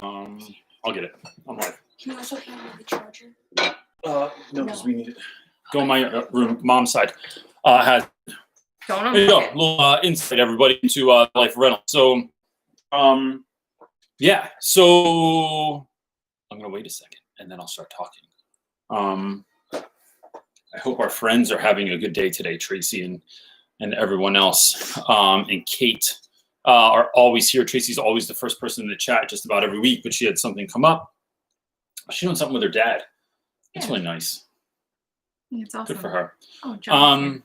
I'll get it. I'm live. Can you also hand me the charger? No, because we need it. Go in my room. Mom's side has. Don't There you go. A little insight, everybody, into Life of Reynolds. So, yeah. So I'm gonna wait a second, and then I'll start talking. I hope our friends are having a good day today, Tracy and everyone else. And Kate are always here. Tracy's always the first person in the chat just about every week, but she had something come up. She's doing something with her dad. It's really nice. It's awesome. Good for her. Oh, John.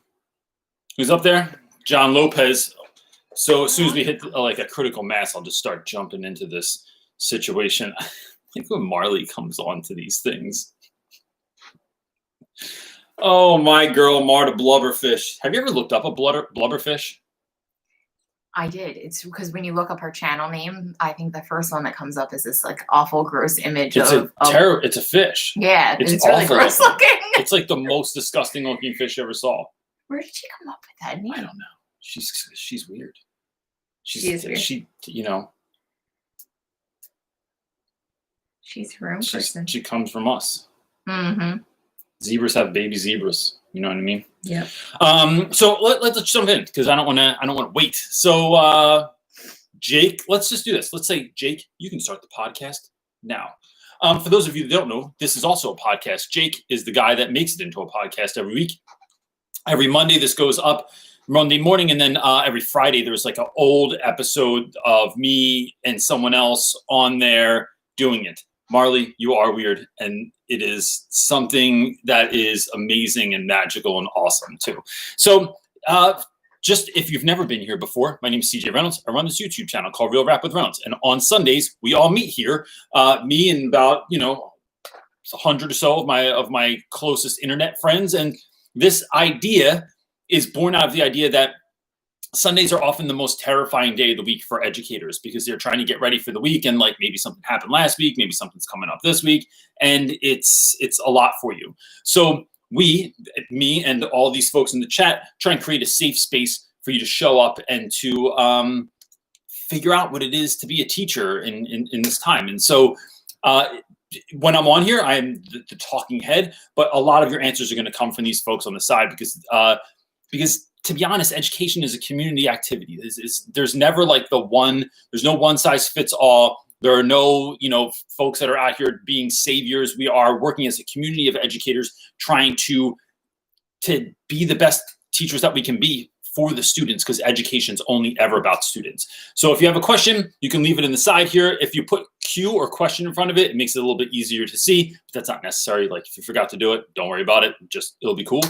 Who's up there? John Lopez. So as soon as we hit like a critical mass, I'll just start jumping into this situation. I think when Marley comes on to these things. Oh, my girl, Marta Blubberfish. Have you ever looked up a blubberfish? I did. It's because when you look up her channel name, I think the first one that comes up is this like awful, gross image It's a fish. Yeah, it's really awful gross looking. It's like the most disgusting looking fish you ever saw. Where did she come up with that name? I don't know. She's weird. She is weird. She's her own person. She comes from us. Mm-hmm. Zebras have baby zebras. You know what I mean? Yeah. So let's jump in because I don't want to wait. So Jake, let's just do this. Let's say, Jake, you can start the podcast now. For those of you that don't know, this is also a podcast. Jake is the guy that makes it into a podcast every week. Every Monday, this goes up Monday morning, and then every Friday, there's like an old episode of me and someone else on there doing it. Marley, you are weird, and it is something that is amazing and magical and awesome too. So just if you've never been here before, my name is CJ Reynolds. I run this YouTube channel called Real Rap With Reynolds, and on Sundays we all meet here. Me and about 100 or so of my closest internet friends, and this idea is born out of the idea that Sundays are often the most terrifying day of the week for educators because they're trying to get ready for the week, and like maybe something happened last week, maybe something's coming up this week, and it's a lot for you. So me and all these folks in the chat try and create a safe space for you to show up and to figure out what it is to be a teacher in this time. And so when I'm on here, I'm the talking head, but a lot of your answers are going to come from these folks on the side because to be honest, education is a community activity. There's never like there's no one size fits all. There are no, folks that are out here being saviors. We are working as a community of educators trying to be the best teachers that we can be for the students, because education's only ever about students. So if you have a question, you can leave it in the side here. If you put Q or question in front of it, it makes it a little bit easier to see, but that's not necessary. Like if you forgot to do it, don't worry about it. It'll be cool.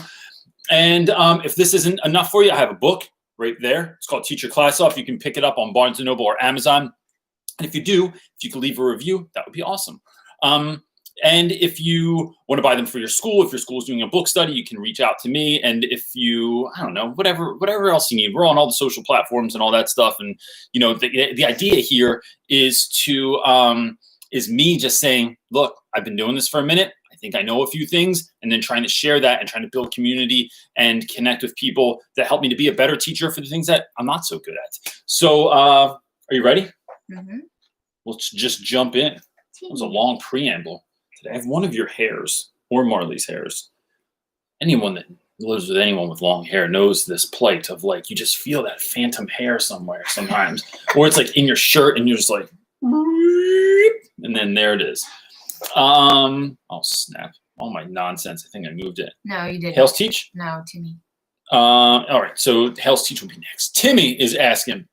And if this isn't enough for you, I have a book right there. It's called Teach Your Class Off. You can pick it up on Barnes & Noble or Amazon. And if you can leave a review, that would be awesome. And if you want to buy them for your school, if your school is doing a book study, you can reach out to me. And if you, I don't know, whatever else you need, we're on all the social platforms and all that stuff. And, the idea here is is me just saying, look, I've been doing this for a minute. I think I know a few things, and then trying to share that and trying to build community and connect with people that help me to be a better teacher for the things that I'm not so good at. So are you ready? Mm-hmm. Let's just jump in. That was a long preamble. Today I have one of your hairs or Marley's hairs. Anyone that lives with anyone with long hair knows this plight of like, you just feel that phantom hair somewhere sometimes, or it's like in your shirt and you're just like, and then there it is. Oh snap! All my nonsense. I think I moved it. No, you didn't. Hales Teach? No, Timmy. All right. So Hales Teach will be next. Timmy is asking,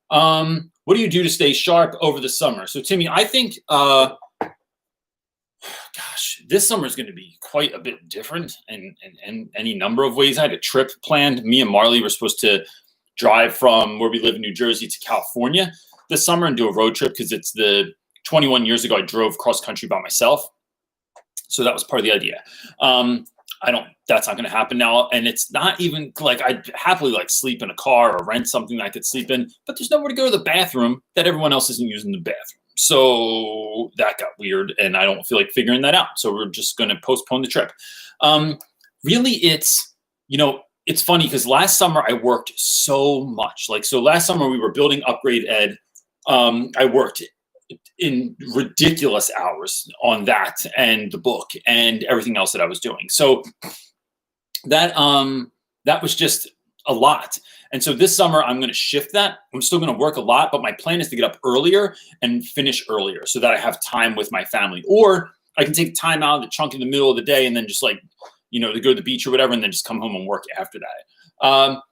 what do you do to stay sharp over the summer? So Timmy, I think, this summer is going to be quite a bit different in any number of ways. I had a trip planned. Me and Marley were supposed to drive from where we live in New Jersey to California this summer and do a road trip because it's 21 years ago, I drove cross country by myself. So that was part of the idea. That's not going to happen now. And it's not even like I'd happily like sleep in a car or rent something that I could sleep in, but there's nowhere to go to the bathroom that everyone else isn't using the bathroom. So that got weird and I don't feel like figuring that out. So we're just going to postpone the trip. Really, it's funny because last summer I worked so much. So last summer we were building Upgrade Ed. I worked in ridiculous hours on that and the book and everything else that I was doing. So that was just a lot. And so this summer I'm going to shift that. I'm still going to work a lot, but my plan is to get up earlier and finish earlier so that I have time with my family. Or I can take time out of the chunk in the middle of the day and then just like, you know, to go to the beach or whatever, and then just come home and work after that.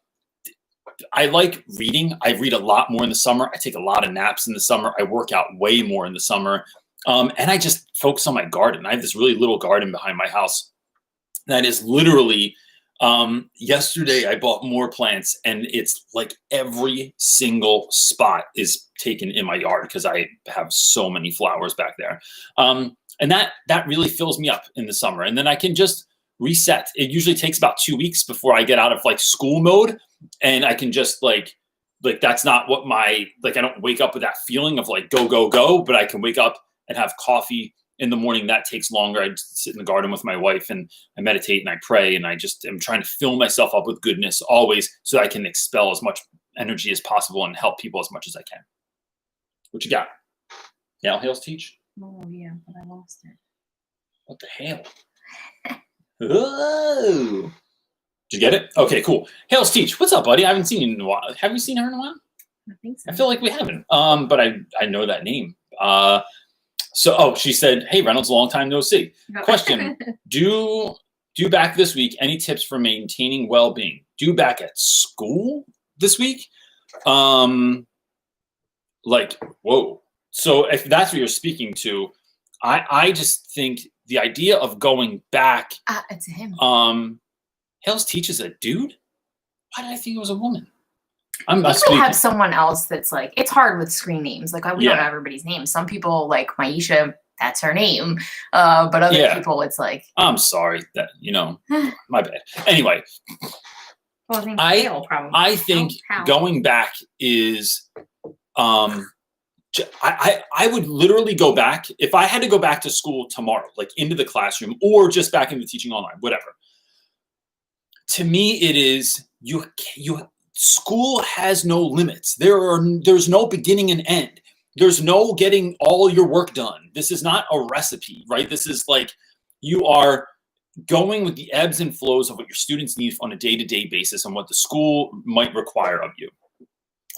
I like reading. I read a lot more in the summer. I take a lot of naps in the summer. I work out way more in the summer. And I just focus on my garden. I have this really little garden behind my house that is literally, yesterday I bought more plants, and it's like every single spot is taken in my yard because I have so many flowers back there. And that really fills me up in the summer. And then I can just reset. It usually takes about 2 weeks before I get out of like school mode, and I can just like that's not what I don't wake up with that feeling of like go, go, go, but I can wake up and have coffee in the morning. That takes longer. I just sit in the garden with my wife and I meditate and I pray, and I just am trying to fill myself up with goodness always so that I can expel as much energy as possible and help people as much as I can. What you got? Yeah, Hales teach? Oh yeah, but I lost it. What the hell? Oh. Did you get it? Okay, cool. Hales teach. What's up, buddy? I haven't seen you in a while. Have you seen her in a while? I think so. I feel like we haven't. But I know that name. She said, "Hey, Reynolds, long time no see." Question: Do back this week? Any tips for maintaining well-being? Do back at school this week? Like, whoa. So if that's what you're speaking to, I just think the idea of going back. It's him. Hales teaches a dude. Why did I think it was a woman? I think we have someone else that's like, it's hard with screen names. Like we don't know everybody's name. Some people like Maisha, that's her name. But other people, it's like. I'm sorry that, my bad. Anyway. Well, I think going back is, I would literally go back if I had to go back to school tomorrow, like into the classroom or just back into teaching online, whatever. To me, it is school has no limits. There's no beginning and end. There's no getting all your work done. This is not a recipe, right? This is like you are going with the ebbs and flows of what your students need on a day-to-day basis and what the school might require of you.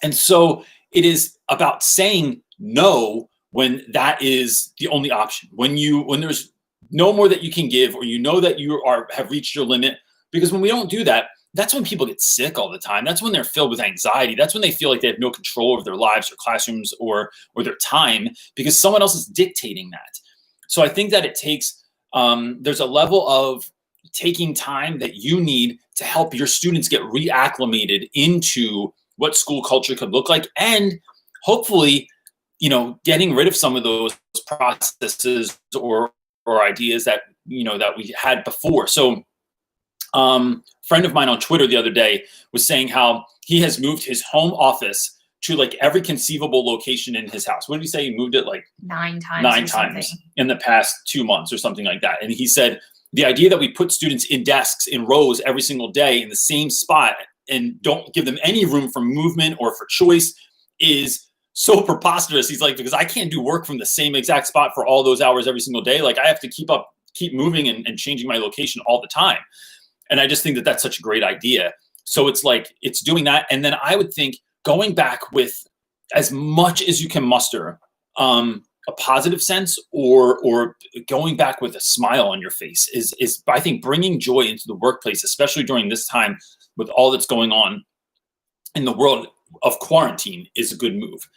And so it is about saying no when that is the only option. When there's no more that you can give, or that you have reached your limit. Because when we don't do that, that's when people get sick all the time. That's when they're filled with anxiety. That's when they feel like they have no control over their lives or classrooms or their time because someone else is dictating that. So I think that it takes, there's a level of taking time that you need to help your students get reacclimated into what school culture could look like. And hopefully, getting rid of some of those processes or ideas that, that we had before. So, friend of mine on Twitter the other day was saying how he has moved his home office to like every conceivable location in his house. What did he say? He moved it like 9 times. 9 times in the past 2 months or something like that. And he said the idea that we put students in desks in rows every single day in the same spot and don't give them any room for movement or for choice is so preposterous. He's like, because I can't do work from the same exact spot for all those hours every single day. Like I have to keep moving and changing my location all the time. And I just think that that's such a great idea. So it's like, it's doing that. And then I would think going back with as much as you can muster, a positive sense or going back with a smile on your face is I think bringing joy into the workplace, especially during this time with all that's going on in the world of quarantine, is a good move.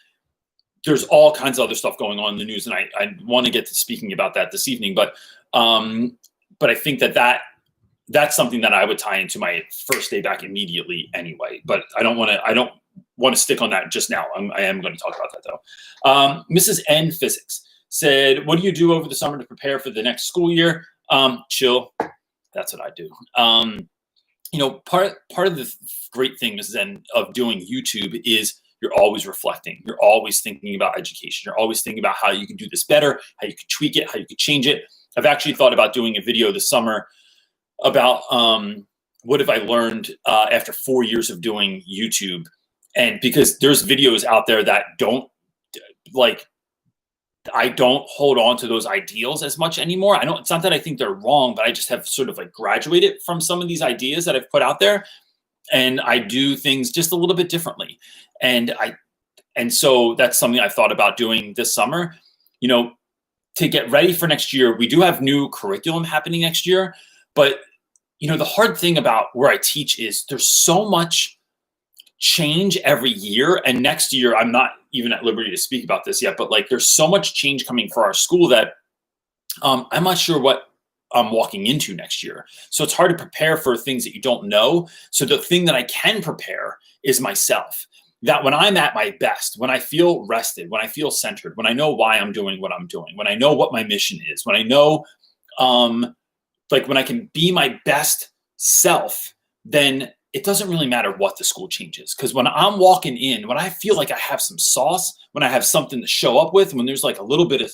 There's all kinds of other stuff going on in the news. And I want to get to speaking about that this evening, but I think that's something that I would tie into my first day back immediately anyway, but I don't want to stick on that just now. I am going to talk about that though. Mrs. N Physics said, what do you do over the summer to prepare for the next school year? Chill. That's what I do. Part of the great thing, Mrs. N, of doing YouTube is you're always reflecting. You're always thinking about education. You're always thinking about how you can do this better, how you could tweak it, how you could change it. I've actually thought about doing a video this summer about what have I learned after 4 years of doing YouTube. And because there's videos out there that don't I don't hold on to those ideals as much anymore. It's not that I think they're wrong, but I just have sort of like graduated from some of these ideas that I've put out there, and I do things just a little bit differently. And so that's something I've thought about doing this summer, to get ready for next year. We do have new curriculum happening next year, but the hard thing about where I teach is there's so much change every year. And next year, I'm not even at liberty to speak about this yet, but like there's so much change coming for our school that I'm not sure what I'm walking into next year. So it's hard to prepare for things that you don't know. So the thing that I can prepare is myself. That when I'm at my best, when I feel rested, when I feel centered, when I know why I'm doing what I'm doing, when I know what my mission is, when I know, when I can be my best self, then it doesn't really matter what the school changes. Because when I'm walking in, when I feel like I have some sauce, when I have something to show up with, when there's like a little bit of,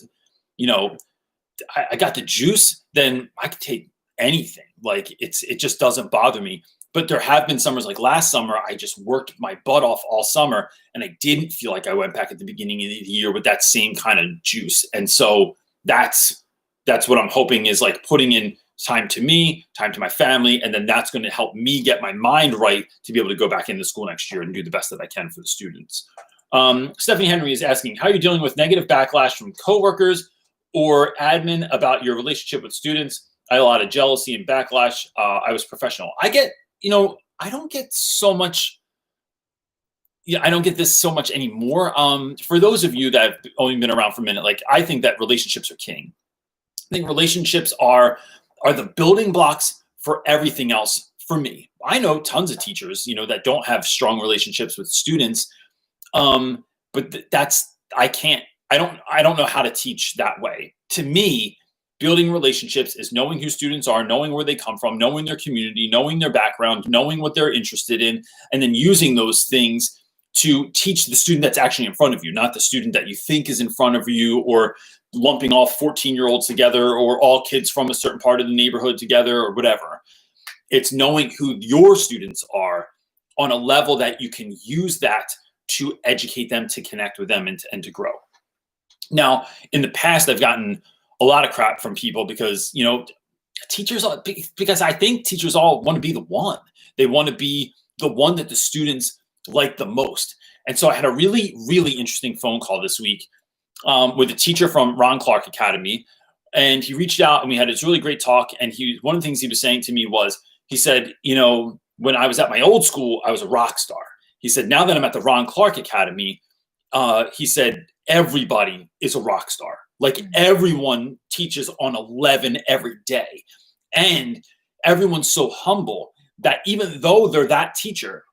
I got the juice, then I could take anything. Like it just doesn't bother me. But there have been summers, like last summer, I just worked my butt off all summer, and I didn't feel like I went back at the beginning of the year with that same kind of juice. And so that's what I'm hoping is like putting in time to me, time to my family, and then that's going to help me get my mind right to be able to go back into school next year and do the best that I can for the students. Stephanie Henry is asking, how are you dealing with negative backlash from coworkers or admin about your relationship with students? I had a lot of jealousy and backlash. I was professional. I don't get so much. Yeah, I don't get this so much anymore. For those of you that have only been around for a minute, like I think that relationships are king. I think relationships are the building blocks for everything else for me. I know tons of teachers, that don't have strong relationships with students. But I don't know how to teach that way. To me, building relationships is knowing who students are, knowing where they come from, knowing their community, knowing their background, knowing what they're interested in, and then using those things to teach the student that's actually in front of you, not the student that you think is in front of you, or lumping all 14-year-olds together, or all kids from a certain part of the neighborhood together, or whatever. It's knowing who your students are on a level that you can use that to educate them, to connect with them, and to grow. Now, in the past, I've gotten a lot of crap from people because, because I think teachers all want to be the one. They want to be the one that the students like the most. And so I had a really, really interesting phone call this week with a teacher from Ron Clark Academy. And he reached out and we had this really great talk. And one of the things he was saying to me was, he said, when I was at my old school, I was a rock star. He said, now that I'm at the Ron Clark Academy, he said, everybody is a rock star. Like everyone teaches on 11 every day. And everyone's so humble that even though they're that teacher,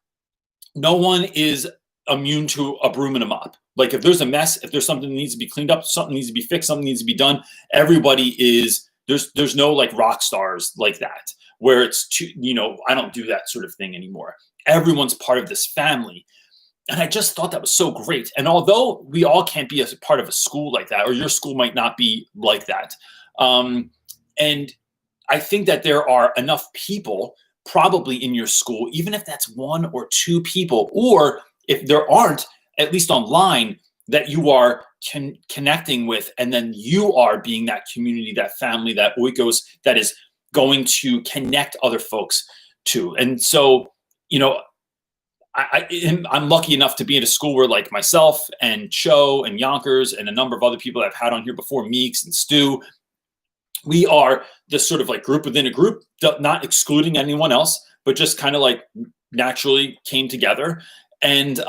no one is immune to a broom and a mop. Like if there's a mess, if there's something that needs to be cleaned up, something needs to be fixed, something needs to be done, everybody is, there's no like rock stars like that, where it's too, I don't do that sort of thing anymore. Everyone's part of this family. And I just thought that was so great. And although we all can't be a part of a school like that, or your school might not be like that. And I think that there are enough people probably in your school, even if that's one or two people, or if there aren't, at least online, that you are connecting with, and then you are being that community, that family, that oikos that is going to connect other folks to. And so, I'm lucky enough to be at a school where like myself and Cho and Yonkers and a number of other people that I've had on here before, Meeks and Stu, we are this sort of like group within a group, not excluding anyone else, but just kind of like naturally came together, and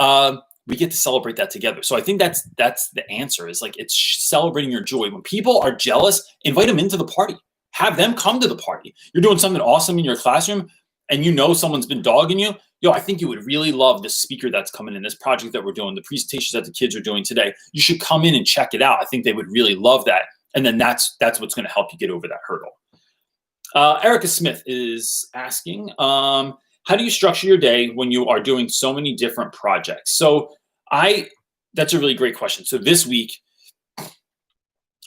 we get to celebrate that together. So I think that's the answer, is like, it's celebrating your joy. When people are jealous, invite them into the party, have them come to the party. You're doing something awesome in your classroom and someone's been dogging you. I think you would really love this speaker that's coming in, this project that we're doing, the presentations that the kids are doing today. You should come in and check it out. I think they would really love that. And then that's what's going to help you get over that hurdle. Erica Smith is asking, how do you structure your day when you are doing so many different projects? So that's a really great question. So this week,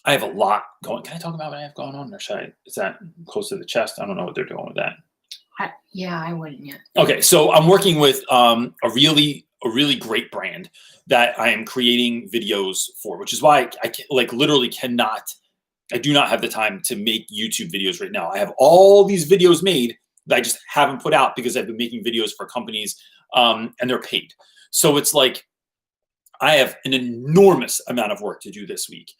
I have a lot going. Can I talk about what I have going on, or is that close to the chest? I don't know what they're doing with that. I wouldn't yet. Okay, so I'm working with a really a really great brand that I am creating videos for, which is why I like literally cannot. I do not have the time to make YouTube videos right now. I have all these videos made that I just haven't put out because I've been making videos for companies and they're paid. So it's like I have an enormous amount of work to do this week.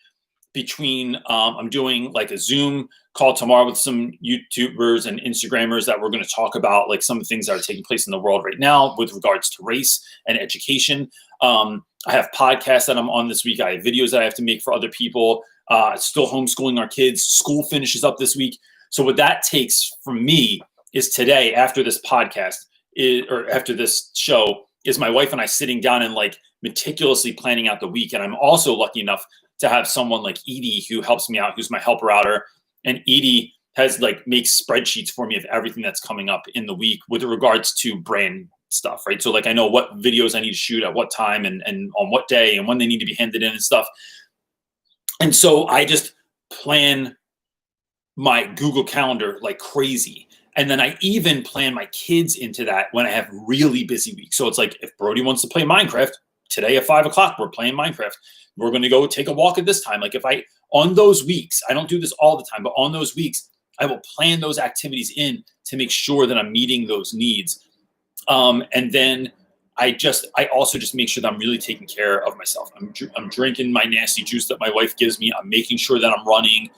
Between I'm doing like a Zoom call tomorrow with some YouTubers and Instagrammers that we're going to talk about like some of the things that are taking place in the world right now with regards to race and education. I have podcasts that I'm on this week. I have videos that I have to make for other people. Still homeschooling our kids. School finishes up this week. So what that takes from me is today, after this podcast or after this show, is my wife and I sitting down and like meticulously planning out the week. And I'm also lucky enough to have someone like Edie who helps me out, who's my helper outer. And Edie has like makes spreadsheets for me of everything that's coming up in the week with regards to brand stuff, right? So like I know what videos I need to shoot at what time and on what day and when they need to be handed in and stuff. And so I just plan my Google Calendar like crazy. And then I even plan my kids into that when I have really busy weeks. So it's like if Brody wants to play Minecraft, today at 5 o'clock, we're playing Minecraft. We're going to go take a walk at this time. Like if I, on those weeks, I don't do this all the time, but on those weeks, I will plan those activities in to make sure that I'm meeting those needs. And then I also just make sure that I'm really taking care of myself. I'm drinking my nasty juice that my wife gives me. I'm making sure that I'm running,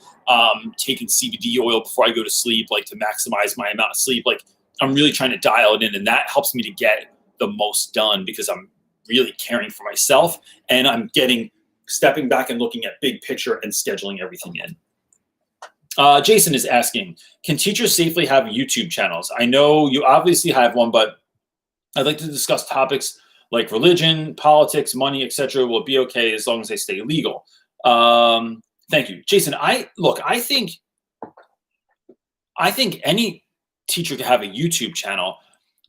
taking CBD oil before I go to sleep, like to maximize my amount of sleep. Like I'm really trying to dial it in, and that helps me to get the most done because I'm really caring for myself and I'm stepping back and looking at big picture and scheduling everything in. Jason is asking, can teachers safely have YouTube channels? I know you obviously have one, but I'd like to discuss topics like religion, politics, money, etc. will be okay as long as they stay legal. Thank you, Jason. I think any teacher can have a YouTube channel.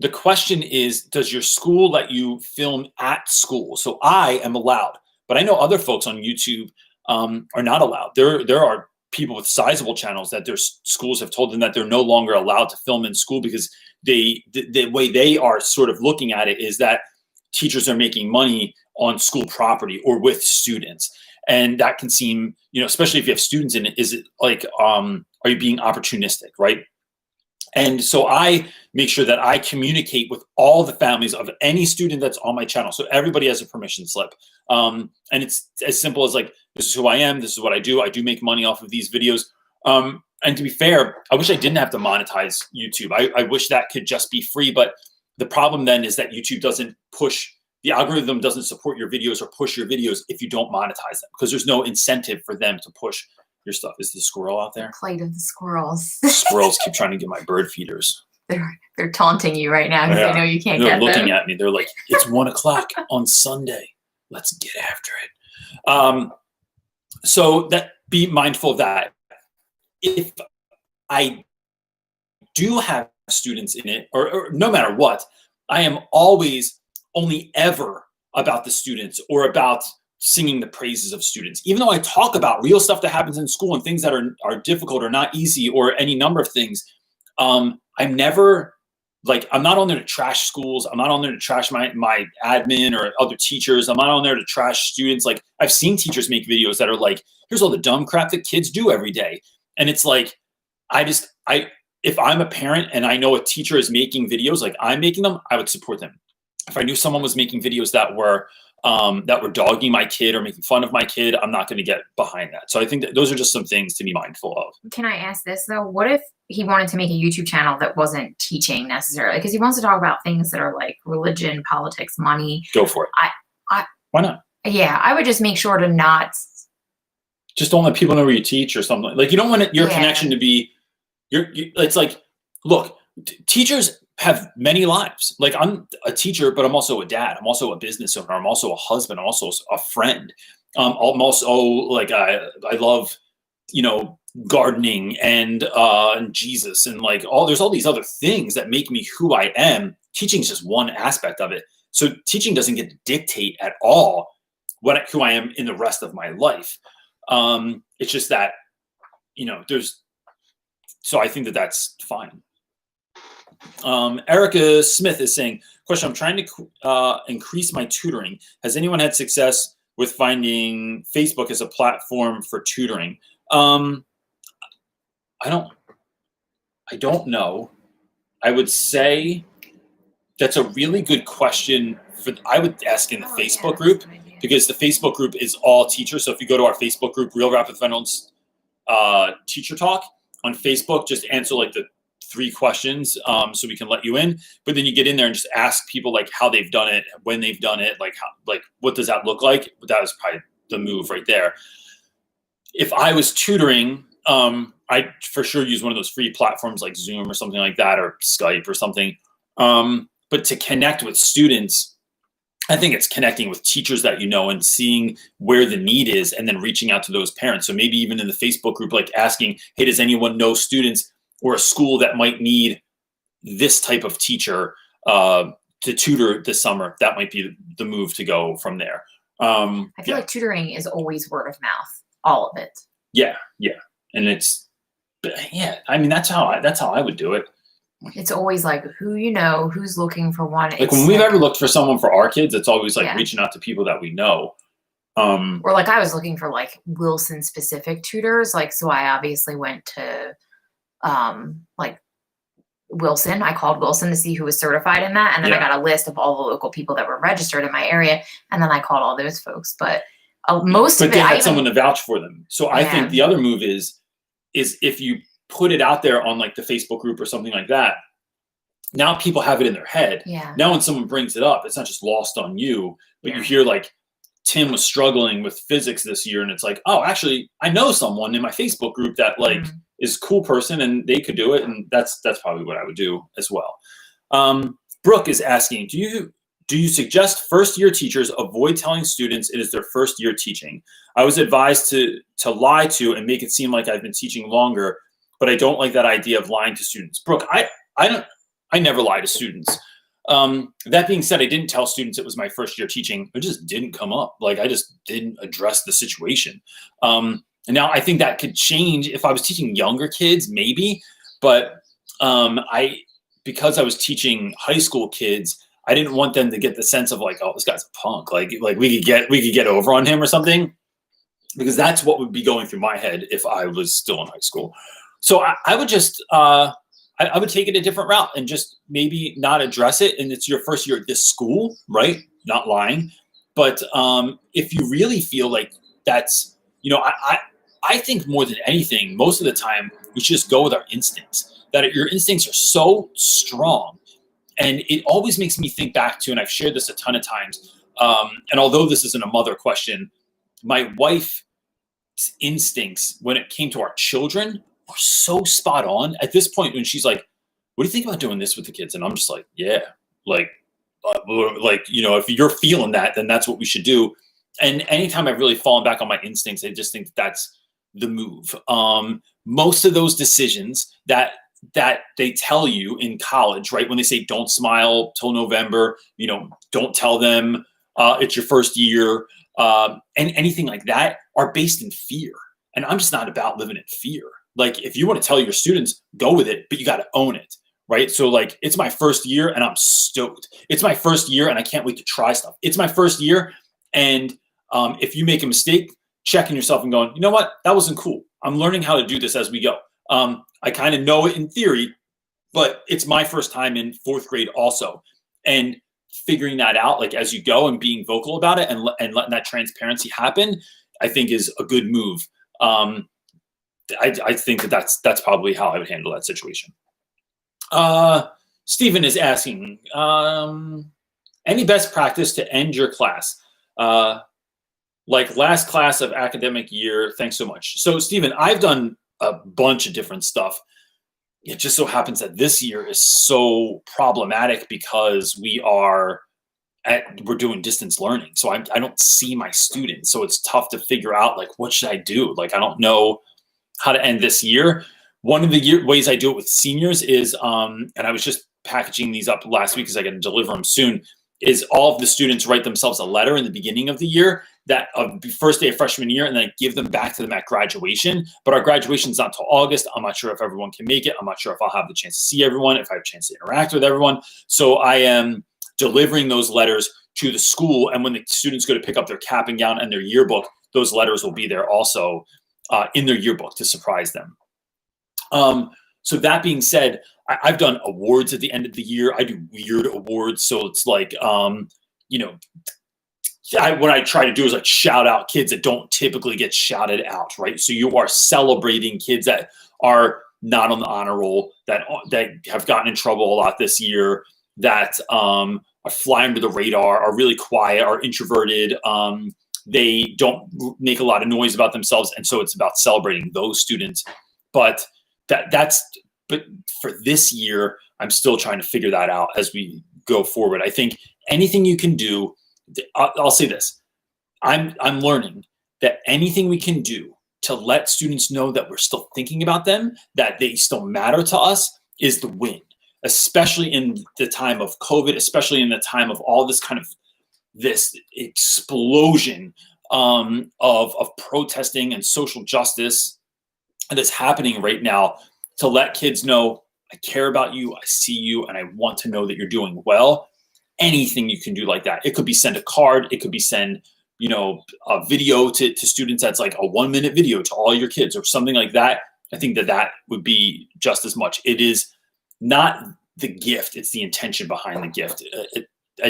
The question is, does your school let you film at school? So I am allowed, but I know other folks on YouTube are not allowed. There are people with sizable channels that their schools have told them that they're no longer allowed to film in school because the way they are sort of looking at it is that teachers are making money on school property or with students. And that can seem, especially if you have students in it, is it like, are you being opportunistic, right? And so I make sure that I communicate with all the families of any student that's on my channel. So everybody has a permission slip. And it's as simple as like, this is who I am. This is what I do. I do make money off of these videos. And to be fair, I wish I didn't have to monetize YouTube. I wish that could just be free. But the problem then is that YouTube doesn't push, the algorithm doesn't support your videos or push your videos if you don't monetize them because there's no incentive for them to push your stuff. Is the squirrel out there? Plight of the squirrels. Squirrels keep trying to get my bird feeders. They're taunting you right now because they know you can't get them. They're looking at me. They're like, it's 1 o'clock on Sunday. Let's get after it. So be mindful of that. If I do have students in it, or no matter what, I am always only ever about the students or about singing the praises of students. Even though I talk about real stuff that happens in school and things that are difficult or not easy or any number of things, I'm never like, I'm not on there to trash schools. I'm not on there to trash my admin or other teachers. I'm not on there to trash students. Like I've seen teachers make videos that are like, here's all the dumb crap that kids do every day. And it's like, if I'm a parent and I know a teacher is making videos like I'm making them, I would support them. If I knew someone was making videos that were dogging my kid or making fun of my kid, I'm not going to get behind that. So I think that those are just some things to be mindful of. Can I ask this though? What if he wanted to make a YouTube channel that wasn't teaching necessarily? Because he wants to talk about things that are like religion, politics, money. Go for it. Why not? Yeah, I would just make sure to not. Just don't let people know where you teach or something. Like you don't want your connection to be. It's like, look, teachers have many lives. Like I'm a teacher, but I'm also a dad. I'm also a business owner. I'm also a husband. I'm also a friend. I'm also like I love, gardening and Jesus and like there's all these other things that make me who I am. Teaching is just one aspect of it. So teaching doesn't get to dictate at all who I am in the rest of my life. It's just that, so I think that that's fine. Erica Smith is saying, Question, I'm trying to increase my tutoring. Has anyone had success with finding Facebook as a platform for tutoring? I don't know. I would say that's a really good question. I would ask in the Facebook group, because the Facebook group is all teachers. So if you go to our Facebook group, Real Rap With Reynolds Teacher Talk on Facebook, just answer like the 3 questions so we can let you in. But then you get in there and just ask people like how they've done it, when they've done it, like what does that look like? But that was probably the move right there. If I was tutoring, I'd for sure use one of those free platforms like Zoom or something like that, or Skype or something. But to connect with students, I think it's connecting with teachers that you know and seeing where the need is and then reaching out to those parents. So maybe even in the Facebook group, like asking, hey, does anyone know students or a school that might need this type of teacher to tutor this summer? That might be the move to go from there. I feel like tutoring is always word of mouth, all of it. Yeah. And I mean, that's how I would do it. It's always like who you know, who's looking for one. Like when we've ever looked for someone for our kids, it's always like reaching out to people that we know. Or like I was looking for like Wilson specific tutors. Like, so I obviously went to like Wilson. I called Wilson to see who was certified in that. And then I got a list of all the local people that were registered in my area. And then I called all those folks. But most of it, they had someone to vouch for them. So I think the other move is if you put it out there on like the Facebook group or something like that, now people have it in their head. Yeah. Now when someone brings it up, it's not just lost on you, but you hear like Tim was struggling with physics this year, and it's like, oh, actually, I know someone in my Facebook group that like is a cool person and they could do it, and that's probably what I would do as well. Brooke is asking, do you suggest first-year teachers avoid telling students it is their first year teaching? I was advised to lie to and make it seem like I've been teaching longer, but I don't like that idea of lying to students. Brooke, I never lie to students. That being said, I didn't tell students it was my first year teaching. It just didn't come up. Like I just didn't address the situation. And now I think that could change if I was teaching younger kids, maybe. But because I was teaching high school kids, I didn't want them to get the sense of like, oh, this guy's a punk. Like we could get over on him or something, because that's what would be going through my head if I was still in high school. So I would just, I would take it a different route and just maybe not address it. And it's your first year at this school, right? Not lying. But if you really feel like that's, I think more than anything, most of the time, we should just go with our instincts, that your instincts are so strong. And it always makes me think back to, and I've shared this a ton of times, and although this isn't a mother question, my wife's instincts when it came to our children are so spot on. At this point, when she's like, what do you think about doing this with the kids? And I'm just like, yeah, if you're feeling that, then that's what we should do. And anytime I've really fallen back on my instincts, I just think that's the move. Most of those decisions that they tell you in college, right? When they say don't smile till November, don't tell them it's your first year, and anything like that are based in fear. And I'm just not about living in fear. Like if you want to tell your students, go with it, but you got to own it, right? So like, it's my first year and I'm stoked. It's my first year and I can't wait to try stuff. It's my first year. And if you make a mistake, checking yourself and going, you know what? That wasn't cool. I'm learning how to do this as we go. I kind of know it in theory, but it's my first time in 4th grade also. And figuring that out like as you go and being vocal about it and letting that transparency happen, I think is a good move. I think that's probably how I would handle that situation. Stephen is asking, any best practice to end your class? Like last class of academic year, thanks so much. So Stephen, I've done a bunch of different stuff. It just so happens that this year is so problematic because we're doing distance learning. So I don't see my students. So it's tough to figure out like, what should I do? Like, I don't know how to end this year. One of the ways I do it with seniors is, and I was just packaging these up last week because I got to deliver them soon, is all of the students write themselves a letter in the beginning of the year, that of the first day of freshman year, and then I give them back to them at graduation. But our graduation's not till August. I'm not sure if everyone can make it. I'm not sure if I'll have the chance to see everyone, if I have a chance to interact with everyone. So I am delivering those letters to the school. And when the students go to pick up their cap and gown and their yearbook, those letters will be there also in their yearbook to surprise them. So that being said, I've done awards at the end of the year. I do weird awards. So it's like, you know, what I try to do is like shout out kids that don't typically get shouted out, right? So you are celebrating kids that are not on the honor roll, that have gotten in trouble a lot this year, that are flying under the radar, are really quiet, are introverted. They don't make a lot of noise about themselves. And so it's about celebrating those students. But but for this year, I'm still trying to figure that out as we go forward. I think anything you can do, I'll say this, I'm learning that anything we can do to let students know that we're still thinking about them, that they still matter to us, is the win, especially in the time of COVID, especially in the time of all this kind of this explosion of protesting and social justice that's happening right now. To let kids know, I care about you, I see you, and I want to know that you're doing well. Anything you can do like that. It could be send a card, it could be send, you know, a video to students that's like a 1-minute video to all your kids or something like that. I think that would be just as much. It is not the gift, it's the intention behind the gift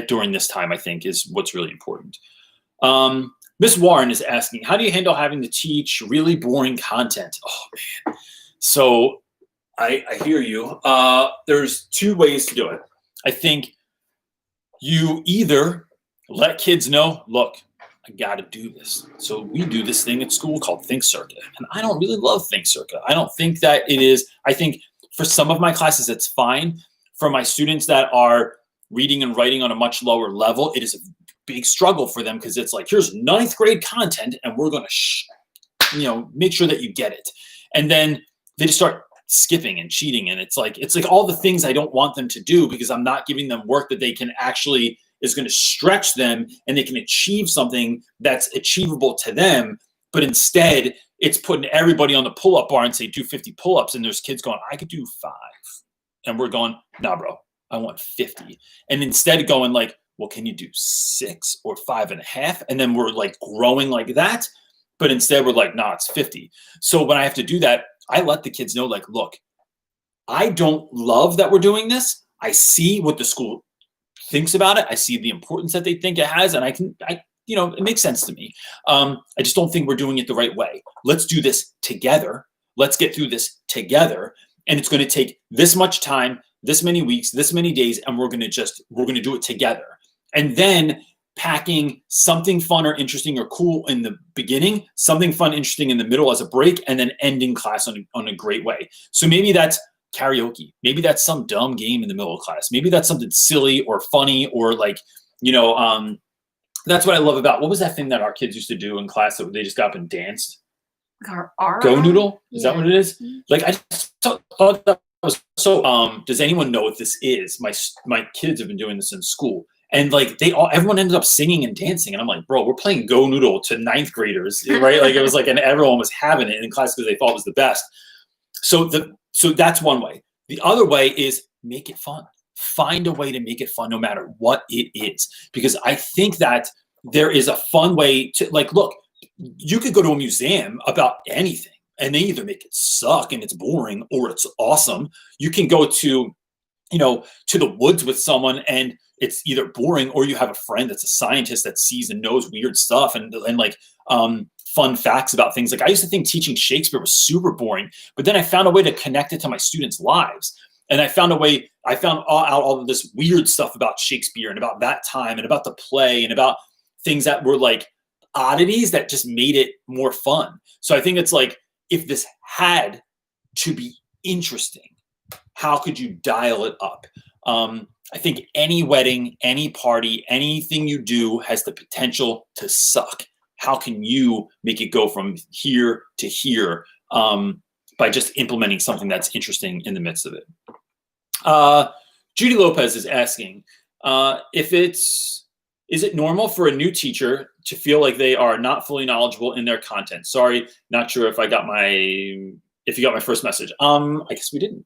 during this time, I think, is what's really important. Miss Warren is asking, how do you handle having to teach really boring content? Oh, man. So I hear you. There's 2 ways to do it. I think you either let kids know, look, I got to do this. So we do this thing at school called Think Circuit. And I don't really love Think Circuit. I don't think that it is. I think for some of my classes, it's fine. For my students that are reading and writing on a much lower level, it is a big struggle for them because it's like, here's 9th grade content and we're going to, make sure that you get it. And then they just start skipping and cheating. And it's like all the things I don't want them to do because I'm not giving them work that they can actually is going to stretch them and they can achieve something that's achievable to them. But instead it's putting everybody on the pull-up bar and say, do 50 pull-ups. And there's kids going, I could do 5. And we're going, nah, bro, I want 50. And instead going like, well, can you do 6 or 5.5? And then we're like growing like that. But instead we're like, nah, it's 50. So when I have to do that, I let the kids know, like, look, I don't love that we're doing this. I see what the school thinks about it. I see the importance that they think it has. And it makes sense to me. I just don't think we're doing it the right way. Let's do this together. Let's get through this together. And it's going to take this much time, this many weeks, this many days. And we're going to do it together. And then packing something fun or interesting or cool in the beginning, something fun, interesting in the middle as a break, and then ending class on a great way. So maybe that's karaoke. Maybe that's some dumb game in the middle of class. Maybe that's something silly or funny or like, that's what I love about, what was that thing that our kids used to do in class that they just got up and danced? Go Noodle? Is that what it is? Like, I just thought that was so, does anyone know what this is? My kids have been doing this in school. And like everyone ended up singing and dancing. And I'm like, bro, we're playing Go Noodle to 9th graders, right? Like it was like, and everyone was having it in class because they thought it was the best. So that's one way. The other way is make it fun. Find a way to make it fun no matter what it is. Because I think that there is a fun way to like, look, you could go to a museum about anything and they either make it suck and it's boring or it's awesome. You can go to the woods with someone and it's either boring or you have a friend that's a scientist that sees and knows weird stuff and like fun facts about things. Like I used to think teaching Shakespeare was super boring, but then I found a way to connect it to my students' lives. And I found out all of this weird stuff about Shakespeare and about that time and about the play and about things that were like oddities that just made it more fun. So I think it's like, if this had to be interesting, how could you dial it up? I think any wedding, any party, anything you do has the potential to suck. How can you make it go from here to here by just implementing something that's interesting in the midst of it? Judy Lopez is asking, is it normal for a new teacher to feel like they are not fully knowledgeable in their content? Sorry, not sure if you got my first message. I guess we didn't.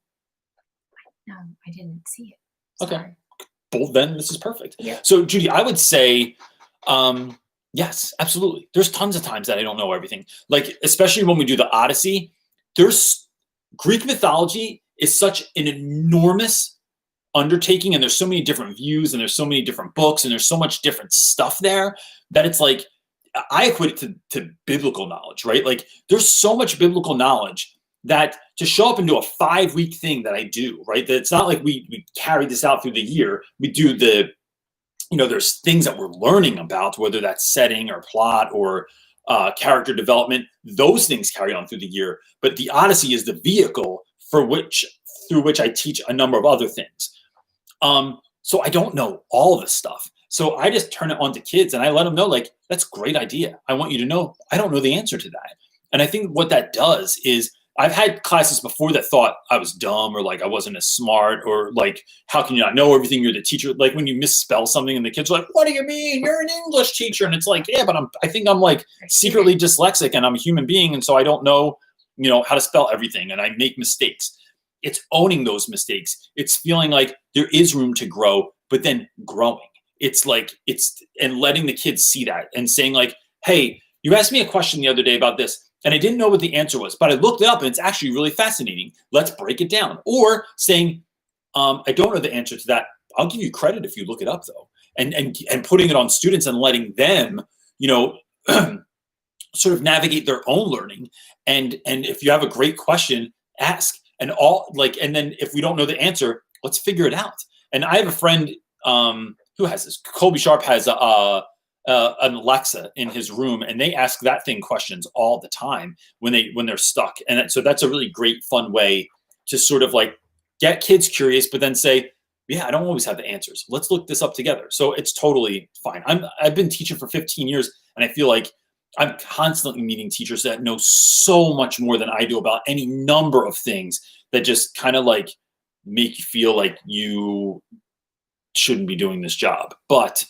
No, I didn't see it. Sorry. Okay. then this is perfect. Yeah. So Judy, I would say, yes, absolutely. There's tons of times that I don't know everything. Like, especially when we do the Odyssey, there's Greek mythology is such an enormous undertaking, and there's so many different views, and there's so many different books, and there's so much different stuff there that it's like, I equate it to biblical knowledge, right? Like, there's so much biblical knowledge that to show up and do a 5-week thing that I do, right? That it's not like we carry this out through the year. We do there's things that we're learning about, whether that's setting or plot or character development. Those things carry on through the year, but the Odyssey is the vehicle through which I teach a number of other things. So I don't know all of this stuff. So I just turn it on to kids and I let them know, like, that's a great idea. I want you to know, I don't know the answer to that. And I think what that does is, I've had classes before that thought I was dumb or like I wasn't as smart or like, how can you not know everything? You're the teacher. Like when you misspell something and the kids are like, what do you mean? You're an English teacher. And it's like, yeah, but I think I'm like secretly dyslexic and I'm a human being. And so I don't know, how to spell everything and I make mistakes. It's owning those mistakes. It's feeling like there is room to grow, but then growing. And letting the kids see that and saying like, hey, you asked me a question the other day about this. And I didn't know what the answer was, but I looked it up and it's actually really fascinating. Let's break it down. Or saying, I don't know the answer to that. I'll give you credit if you look it up though. And putting it on students and letting them, sort of navigate their own learning. And if you have a great question, ask. And then if we don't know the answer, let's figure it out. And I have a friend who has this. Colby Sharp has an Alexa in his room, and they ask that thing questions all the time when they're stuck. And so that's a really great, fun way to sort of like get kids curious, but then say, yeah, I don't always have the answers. Let's look this up together. So it's totally fine. I've been teaching for 15 years, and I feel like I'm constantly meeting teachers that know so much more than I do about any number of things that just kind of like make you feel like you shouldn't be doing this job. But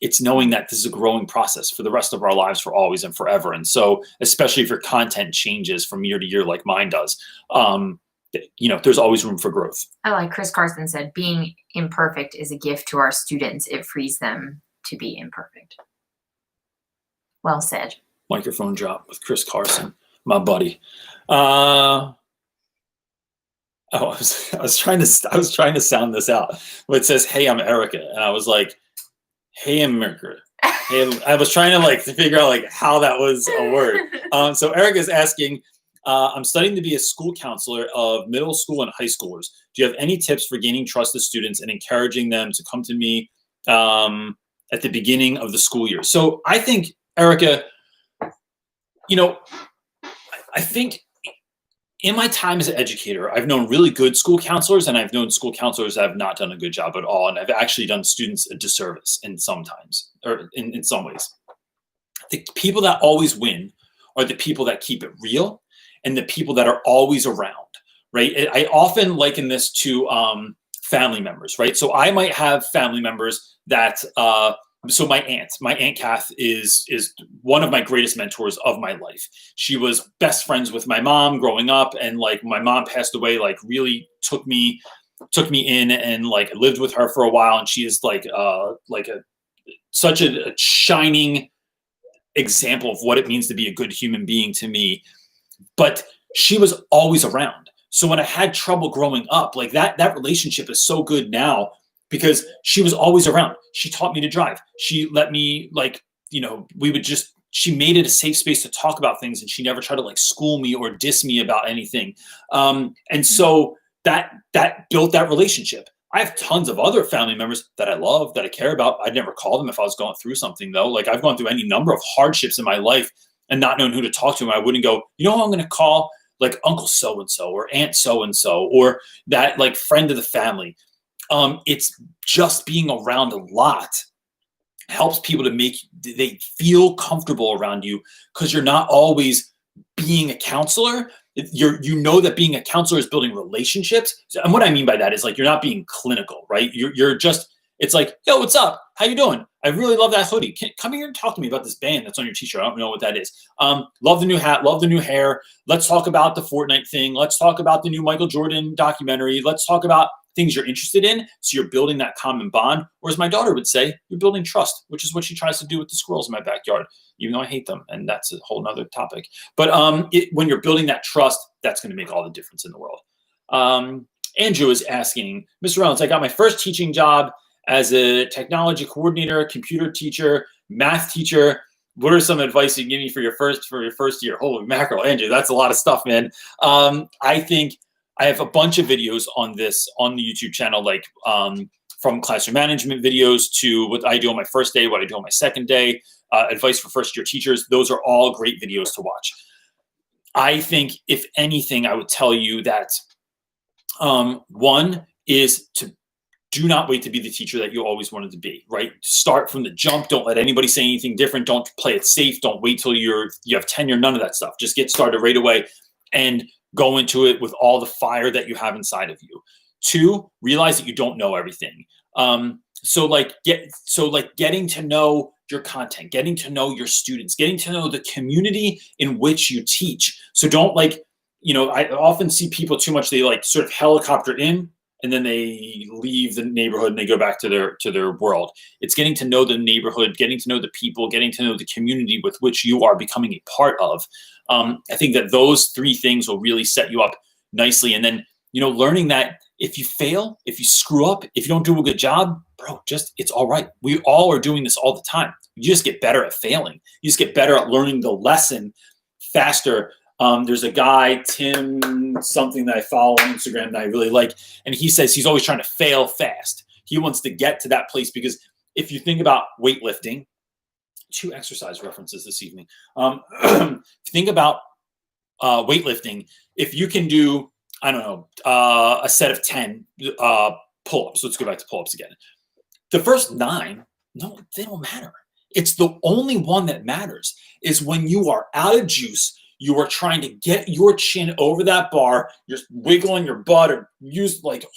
it's knowing that this is a growing process for the rest of our lives, for always and forever. And so, especially if your content changes from year to year, like mine does, there's always room for growth. I like Chris Carson said, being imperfect is a gift to our students. It frees them to be imperfect. Well said. Microphone drop with Chris Carson, my buddy. I was trying to sound this out. It says, "Hey, I'm Erica," and I was like, "Hey, I'm Erica." And I was trying to like figure out like how that was a word. So Erica's asking, I'm studying to be a school counselor of middle school and high schoolers. Do you have any tips for gaining trust of students and encouraging them to come to me at the beginning of the school year? So I think, Erica, I think in my time as an educator, I've known really good school counselors, and I've known school counselors that have not done a good job at all. And I've actually done students a disservice in some ways. The people that always win are the people that keep it real and the people that are always around, right? I often liken this to family members, right? So I might have family members that, so my aunt Kath is one of my greatest mentors of my life. She was best friends with my mom growing up, and like my mom passed away, like really took me in and like lived with her for a while. And she is such a shining example of what it means to be a good human being to me. But she was always around. So when I had trouble growing up, like that relationship is so good now, because she was always around. She taught me to drive. She let me she made it a safe space to talk about things, and she never tried to like school me or diss me about anything. And so that built that relationship. I have tons of other family members that I love, that I care about. I'd never call them if I was going through something though. Like I've gone through any number of hardships in my life and not known who to talk to. I wouldn't go, who I'm going to call? Like Uncle so-and-so or Aunt so-and-so, or that like friend of the family. It's just being around a lot helps people they feel comfortable around you, because you're not always being a counselor. That being a counselor is building relationships. And what I mean by that is like, you're not being clinical, right? You're just, it's like, yo, what's up? How you doing? I really love that hoodie. Come here and talk to me about this band that's on your t-shirt. I don't know what that is. Love the new hat. Love the new hair. Let's talk about the Fortnite thing. Let's talk about the new Michael Jordan documentary. Let's talk about things you're interested in. So you're building that common bond. Or as my daughter would say, you're building trust, which is what she tries to do with the squirrels in my backyard, even though I hate them. And that's a whole nother topic. But when you're building that trust, that's going to make all the difference in the world. Andrew is asking, Mr. Reynolds, I got my first teaching job as a technology coordinator, computer teacher, math teacher. What are some advice you give me for your first year? Holy mackerel, Andrew, that's a lot of stuff, man. I think I have a bunch of videos on this on the YouTube channel, like from classroom management videos to what I do on my first day, what I do on my second day, advice for first year teachers. Those are all great videos to watch. I think if anything, I would tell you that one is to do not wait to be the teacher that you always wanted to be, right? Start from the jump. Don't let anybody say anything different. Don't play it safe. Don't wait till you have tenure, none of that stuff. Just get started right away and go into it with all the fire that you have inside of you. Two, realize that you don't know everything. So getting to know your content, getting to know your students, getting to know the community in which you teach. So don't I often see people too much, they like sort of helicopter in and then they leave the neighborhood and they go back to their world. It's getting to know the neighborhood, getting to know the people, getting to know the community with which you are becoming a part of. I think that those three things will really set you up nicely. And then, learning that if you fail, if you screw up, if you don't do a good job, bro, it's all right. We all are doing this all the time. You just get better at failing. You just get better at learning the lesson faster. There's a guy, Tim something, that I follow on Instagram that I really like. And he says he's always trying to fail fast. He wants to get to that place because if you think about weightlifting, 2 exercise references this evening. Think about weightlifting. If you can do, I don't know, a set of 10 pull-ups. Let's go back to pull-ups again. The first 9, no, they don't matter. It's the only one that matters is when you are out of juice. You are trying to get your chin over that bar. You're wiggling your butt or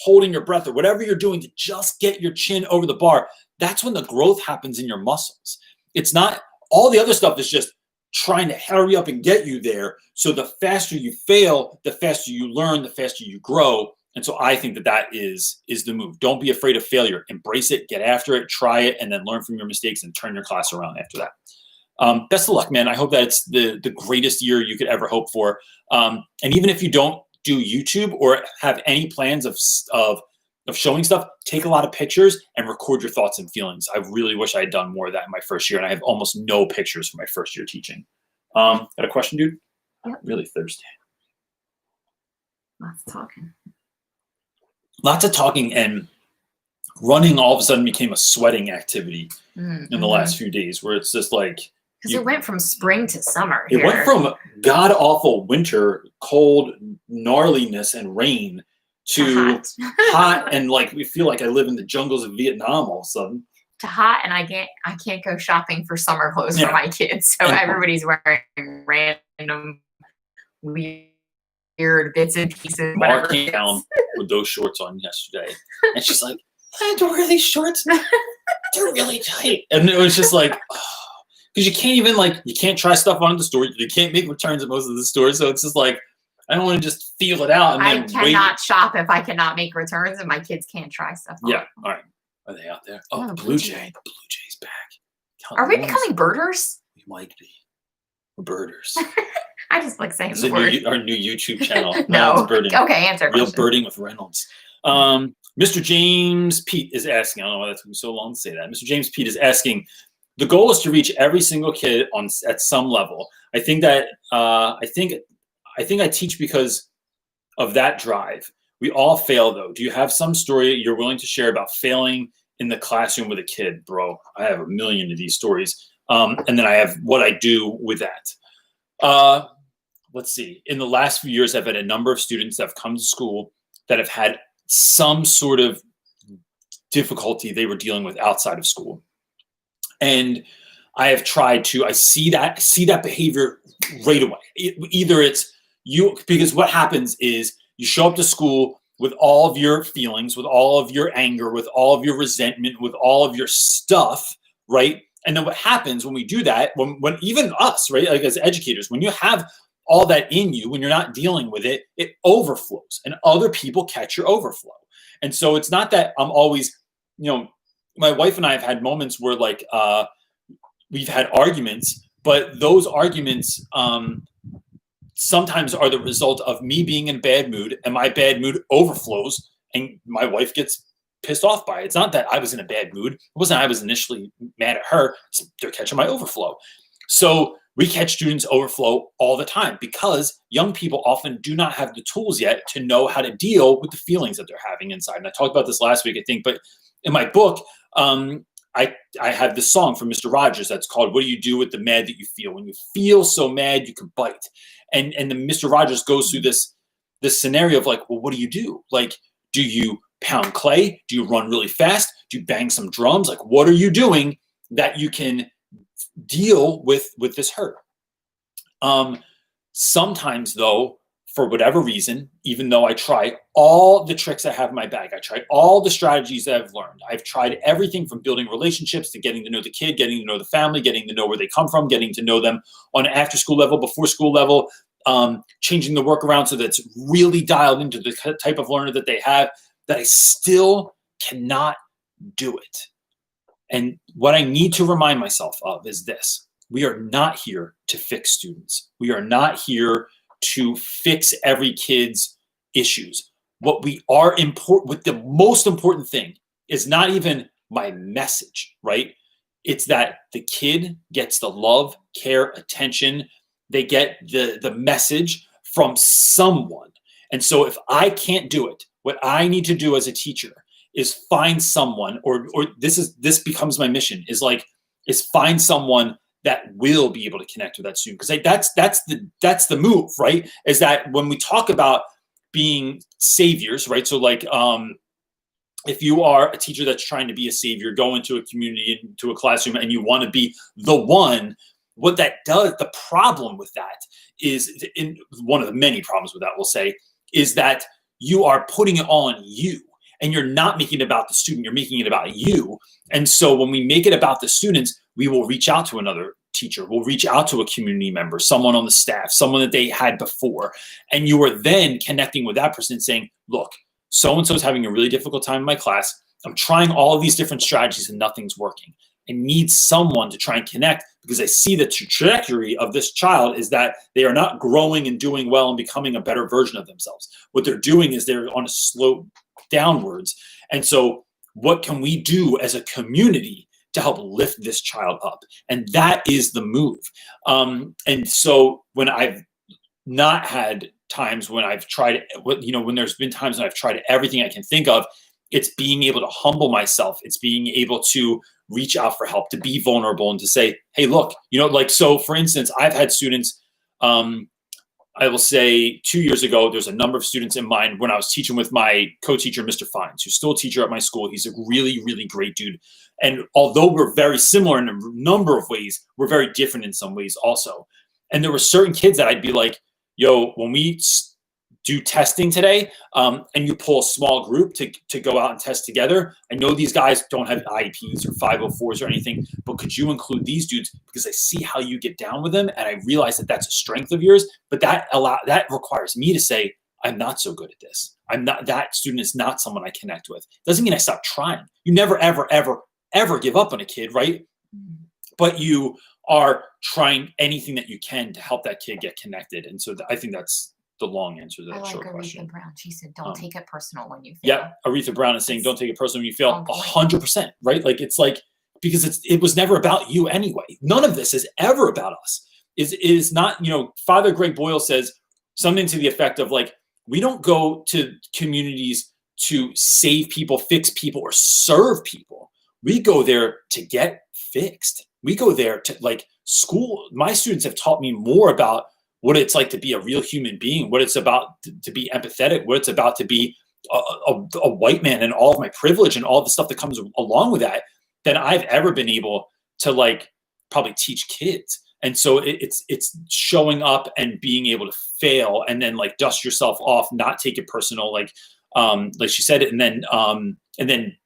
holding your breath or whatever you're doing to just get your chin over the bar. That's when the growth happens in your muscles. It's not all the other stuff is just trying to hurry up and get you there. So the faster you fail, the faster you learn, the faster you grow. And so I think that is the move. Don't be afraid of failure. Embrace it, get after it, try it, and then learn from your mistakes and turn your class around after that. Best of luck, man. I hope that it's the greatest year you could ever hope for. And even if you don't do YouTube or have any plans of showing stuff, take a lot of pictures and record your thoughts and feelings. I really wish I had done more of that in my first year, and I have almost no pictures from my first year teaching. Got a question, dude? Yep. I'm really thirsty. Lots of talking. And running all of a sudden became a sweating activity in the last few days, where it's just like, because it went from spring to summer. It went from god awful winter, cold, gnarliness, and rain to hot and we feel like I live in the jungles of Vietnam all of a sudden. To hot, and I can't go shopping for summer clothes for my kids, so everybody's wearing random weird bits and pieces. Mark came down with those shorts on yesterday, and she's like, "I don't wear these shorts. They're really tight," and it was just like. Because you can't even you can't try stuff on the store. You can't make returns at most of the stores. So it's just I don't want to just feel it out. And I cannot shop if I cannot make returns, and my kids can't try stuff on. Yeah. All right. Are they out there? Oh, the Blue Jay. The Blue Jay's back. Are we becoming birders? We might be. We're birders. I just like saying the word. Our new YouTube channel. No. It's birding. Okay, answer. Real birding with Reynolds. Mr. James Pete is asking. I don't know why that's been so long to say that. Mr. James Pete is asking. The goal is to reach every single kid at some level. I think that I teach because of that drive. We all fail, though. Do you have some story you're willing to share about failing in the classroom with a kid, bro? I have a million of these stories, and then I have what I do with that. Let's see. In the last few years, I've had a number of students that have come to school that have had some sort of difficulty they were dealing with outside of school. And I have tried to, I see that behavior right away. Either it's you, because what happens is you show up to school with all of your feelings, with all of your anger, with all of your resentment, with all of your stuff, right? And then what happens when we do that, when even us, right, as educators, when you have all that in you, when you're not dealing with it, it overflows and other people catch your overflow. And so it's not that I'm always, my wife and I have had moments where like we've had arguments, but those arguments sometimes are the result of me being in a bad mood, and my bad mood overflows and my wife gets pissed off by it. It's not that I was in a bad mood. It wasn't I was initially mad at her. They're catching my overflow. So we catch students overflow all the time because young people often do not have the tools yet to know how to deal with the feelings that they're having inside. And I talked about this last week, I think, but in my book, I have this song from Mr. Rogers that's called "What Do You Do with the Mad That You Feel?" When you feel so mad, you can bite. And then Mr. Rogers goes through this scenario of like, well, what do you do? Like, do you pound clay? Do you run really fast? Do you bang some drums? Like, what are you doing that you can deal with this hurt? Sometimes though, for whatever reason, even though I try all the tricks I have in my bag, I tried all the strategies that I've learned. I've tried everything from building relationships to getting to know the kid, getting to know the family, getting to know where they come from, getting to know them on an after school level, before school level, changing the work around so that it's really dialed into the type of learner that they have, that I still cannot do it. And what I need to remind myself of is this: we are not here to fix students. We are not here to fix every kid's issues. What we are what the most important thing is not even my message, right? It's that the kid gets the love, care, attention. They get the message from someone. And so if I can't do it, what I need to do as a teacher is find someone, or this becomes my mission, is find someone that will be able to connect with that student. Because that's the move, right? Is that when we talk about being saviors, right? So like if you are a teacher that's trying to be a savior, go into a community, into a classroom, and you want to be the one, what that does, the problem with that is, in one of the many problems with that, we'll say, is that you are putting it all on you. And you're not making it about the student, you're making it about you. And so when we make it about the students, we will reach out to another teacher, we'll reach out to a community member, someone on the staff, someone that they had before. And you are then connecting with that person and saying, look, so-and-so is having a really difficult time in my class. I'm trying all of these different strategies and nothing's working. I need someone to try and connect, because I see the trajectory of this child is that they are not growing and doing well and becoming a better version of themselves. What they're doing is they're on a slope downwards. And so what can we do as a community to help lift this child up? And that is the move. And so when I've not had times when I've tried, when there's been times when I've tried everything I can think of, it's being able to humble myself. It's being able to reach out for help, to be vulnerable, and to say, hey, look, so for instance, I've had students, I will say 2 years ago, there's a number of students in mind when I was teaching with my co-teacher, Mr. Fines, who's still a teacher at my school. He's a really, really great dude. And although we're very similar in a number of ways, we're very different in some ways also. And there were certain kids that I'd be like, yo, when we do testing today, and you pull a small group to go out and test together, I know these guys don't have IEPs or 504s or anything, but could you include these dudes? Because I see how you get down with them, and I realize that that's a strength of yours, but that requires me to say, I'm not so good at this. That student is not someone I connect with. Doesn't mean I stop trying. You never, ever, ever, ever give up on a kid, right? But you are trying anything that you can to help that kid get connected. And so I think that's the long answer to that short question. Aretha Brown. She said, don't take it personal when you fail. Yeah, Aretha Brown is saying, don't take it personal when you fail. 100%, right? Because it was never about you anyway. None of this is ever about us. It is not, Father Greg Boyle says something to the effect of we don't go to communities to save people, fix people, or serve people. We go there to get fixed. We go there to school. My students have taught me more about what it's like to be a real human being, what it's about to be empathetic, what it's about to be a white man, and all of my privilege and all the stuff that comes along with that, than I've ever been able to probably teach kids. And so it's showing up and being able to fail, and then dust yourself off, not take it personal, like she said it, and then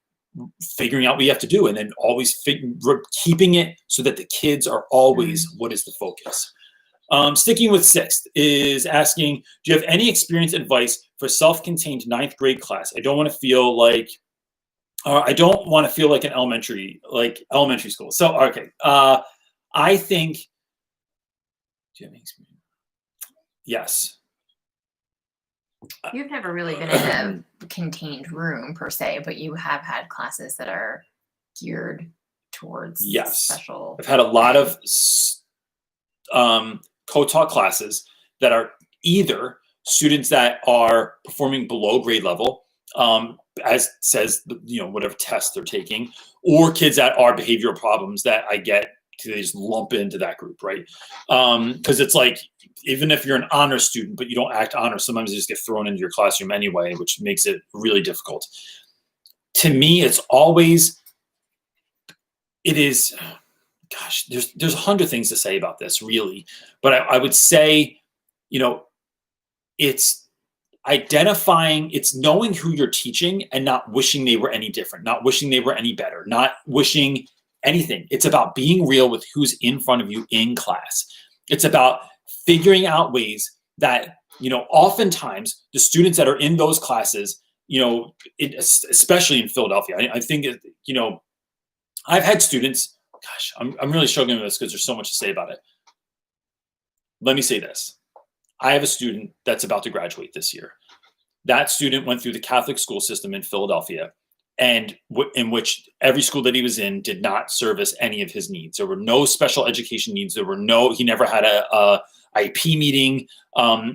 figuring out what you have to do, and then always keeping it so that the kids are always what is the focus. Sticking with sixth is asking, do you have any experience, advice for self-contained ninth grade class, I don't want to feel like an elementary school. So, okay. I think, do you have any experience? Yes. You've never really been in a contained room per se, but you have had classes that are geared towards special. I've had a lot of co-taught classes that are either students that are performing below grade level, as says, whatever test they're taking, or kids that are behavioral problems that I get to just lump into that group, right? Because it's like, even if you're an honor student, but you don't act honor, sometimes you just get thrown into your classroom anyway, which makes it really difficult. To me, it is, gosh, there's 100 things to say about this, really. But I would say, it's identifying, it's knowing who you're teaching and not wishing they were any different, not wishing they were any better, not wishing anything. It's about being real with who's in front of you in class. It's about figuring out ways that, oftentimes the students that are in those classes, especially in Philadelphia, I think, I've had students, gosh, I'm really struggling with this because there's so much to say about it. Let me say this. I have a student that's about to graduate this year. That student went through the Catholic school system in Philadelphia, and in which every school that he was in did not service any of his needs. There were no special education needs. He never had a IP meeting.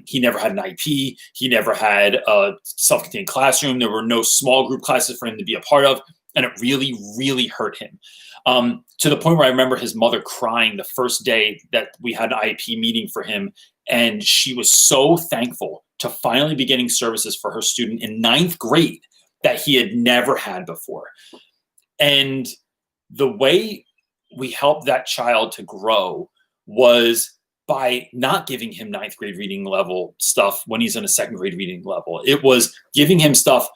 He never had an IP. He never had a self-contained classroom. There were no small group classes for him to be a part of. And it really, really hurt him. To the point where I remember his mother crying the first day that we had an IP meeting for him. And she was so thankful to finally be getting services for her student in ninth grade that he had never had before. And the way we helped that child to grow was by not giving him ninth grade reading level stuff when he's in a second grade reading level. It was giving him stuff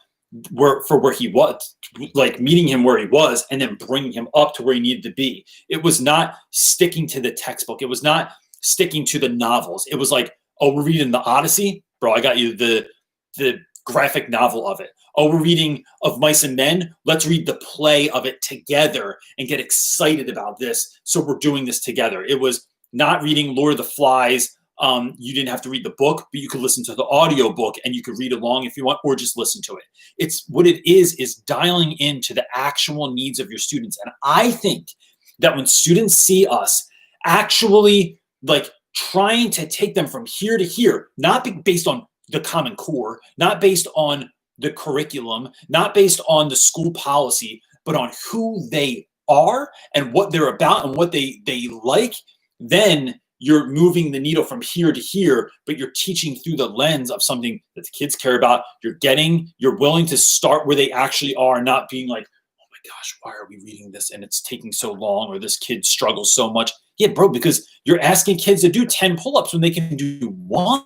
where he was, like meeting him where he was and then bringing him up to where he needed to be. It was not sticking to the textbook. It was not sticking to the novels. It was like, oh, we're reading the Odyssey? Bro, I got you the graphic novel of it. Oh, we're reading Of Mice and Men? Let's read the play of it together and get excited about this. So we're doing this together. It was not reading Lord of the Flies. You didn't have to read the book, but you could listen to the audio book and you could read along if you want, or just listen to it. It's what it is dialing into the actual needs of your students. And I think that when students see us actually like trying to take them from here to here, not based on the Common Core, not based on the curriculum, not based on the school policy, but on who they are and what they're about and what they like, then you're moving the needle from here to here, but you're teaching through the lens of something that the kids care about. You're willing to start where they actually are, not being like, oh my gosh, why are we reading this and it's taking so long, or this kid struggles so much. Yeah, bro, because you're asking kids to do 10 pull-ups when they can do one.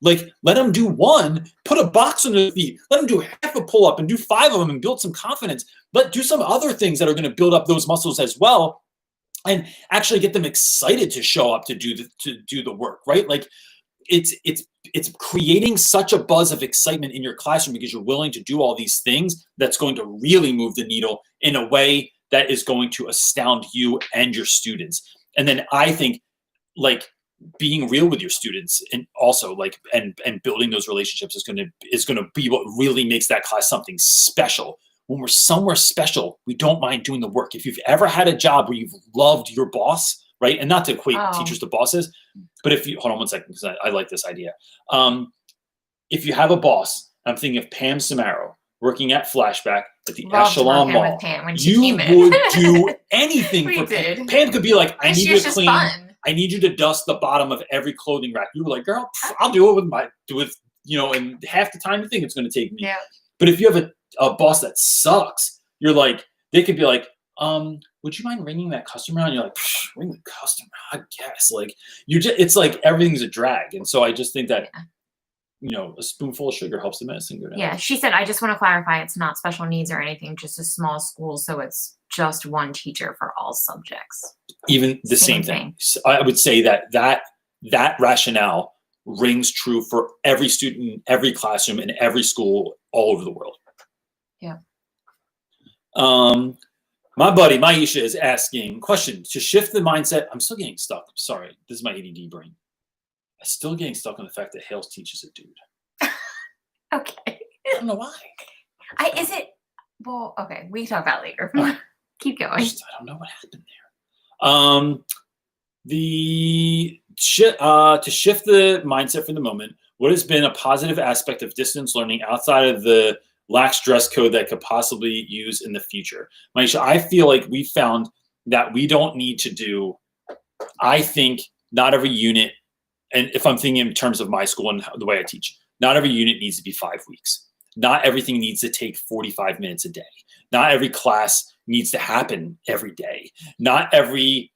Like, let them do one, put a box on their feet, let them do half a pull-up and do 5 of them and build some confidence. Do some other things that are going to build up those muscles as well, and actually get them excited to show up to do the work, right? Like, it's creating such a buzz of excitement in your classroom because you're willing to do all these things that's going to really move the needle in a way that is going to astound you and your students. And then I think, like, being real with your students and also like and building those relationships is going to be what really makes that class something special. When we're somewhere special, we don't mind doing the work. If you've ever had a job where you've loved your boss, right? And not to equate teachers to bosses, but if you hold on one second, because I like this idea. If you have a boss, I'm thinking of Pam Samaro working at Flashback at the Echelon Mall. You would do anything for Pam. Pam could be like, I need you to clean. I need you to dust the bottom of every clothing rack. You were like, girl, I'll do it in half the time you think it's going to take me. Yeah. But if you have a boss that sucks, you're like, they could be like, would you mind ringing that customer? And you're like, ring the customer, I guess. Like, it's like everything's a drag. And so I just think that, a spoonful of sugar helps the medicine go down. Yeah. She said, I just want to clarify, it's not special needs or anything, just a small school. So it's just one teacher for all subjects. Even the same thing. I would say that rationale rings true for every student, every classroom, and every school all over the world. Yeah. My buddy Maisha is asking, question, to shift the mindset. I'm still getting stuck. Sorry, this is my ADD brain. I'm still getting stuck on the fact that Hales teaches a dude. Okay. I don't know why. Is it? Well, okay. We can talk about it later. Right. Keep going. I don't know what happened there. To shift the mindset for the moment, what has been a positive aspect of distance learning outside of the lax dress code that could possibly use in the future? Maisha, I feel like we found that we don't need to do, I think not every unit, and if I'm thinking in terms of my school and the way I teach, not every unit needs to be 5 weeks. Not everything needs to take 45 minutes a day. Not every class needs to happen every day. Not every,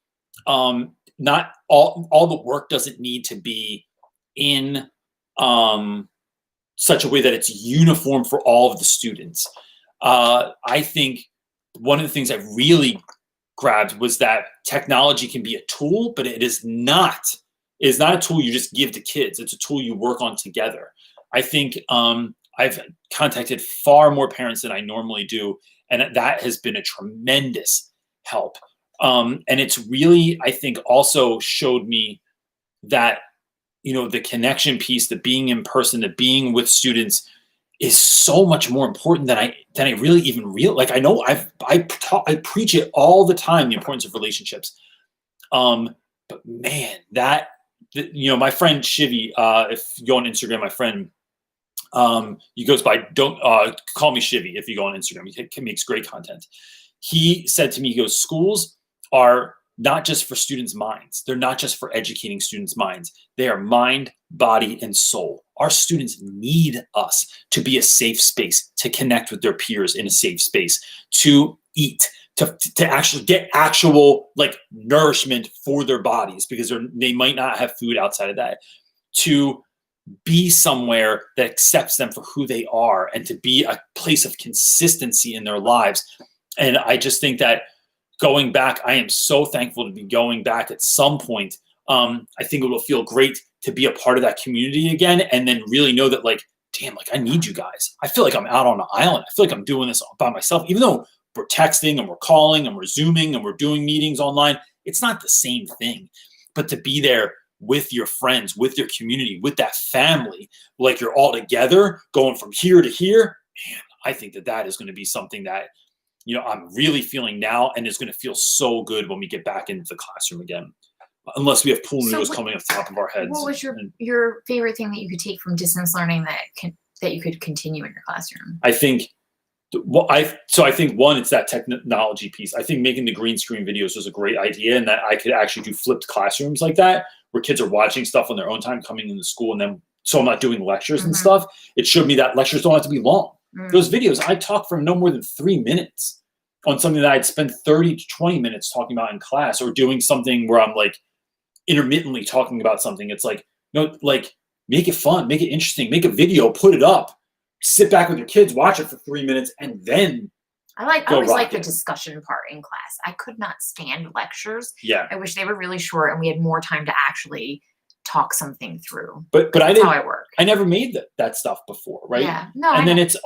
not all the work doesn't need to be in such a way that it's uniform for all of the students. I think one of the things I really grabbed was that technology can be a tool, but it is not a tool you just give to kids. It's a tool you work on together. I think I've contacted far more parents than I normally do, and that has been a tremendous help. And it's really, I think, also showed me that, the connection piece, the being in person, the being with students is so much more important than I really even real. Like, I know I preach it all the time, the importance of relationships. But man, my friend Shivy, if you go on Instagram, my friend, he goes by, don't call me Shivy if you go on Instagram. He makes great content. He said to me, he goes, schools are not just for students' minds. They're not just for educating students' minds. They are mind, body, and soul. Our students need us to be a safe space, to connect with their peers in a safe space, to eat, to actually get actual nourishment for their bodies, because they might not have food outside of that, to be somewhere that accepts them for who they are, and to be a place of consistency in their lives. And I just think that going back, I am so thankful to be going back at some point. I think it will feel great to be a part of that community again, and then really know that damn, I need you guys. I feel like I'm out on an island. I feel like I'm doing this by myself, even though we're texting and we're calling and we're Zooming and we're doing meetings online. It's not the same thing, but to be there with your friends, with your community, with that family, like you're all together going from here to here, man, I think that is going to be something that, I'm really feeling now, and it's going to feel so good when we get back into the classroom again, unless we have pool noodles coming off the top of our heads. What was your favorite thing that you could take from distance learning that you could continue in your classroom? I think, I think one, it's that technology piece. I think making the green screen videos was a great idea, and that I could actually do flipped classrooms like that, where kids are watching stuff on their own time coming into school, and then so I'm not doing lectures and stuff. It showed me that lectures don't have to be long. Those videos, I talk for no more than 3 minutes on something that I'd spend 30 to 20 minutes talking about in class, or doing something where I'm intermittently talking about something. It's make it fun, make it interesting, make a video, put it up, sit back with your kids, watch it for 3 minutes, and then I always like the discussion part in class. I could not stand lectures. Yeah. I wish they were really short and we had more time to actually talk something through. But that's how I work. I never made that stuff before, right? Yeah. No. And then it's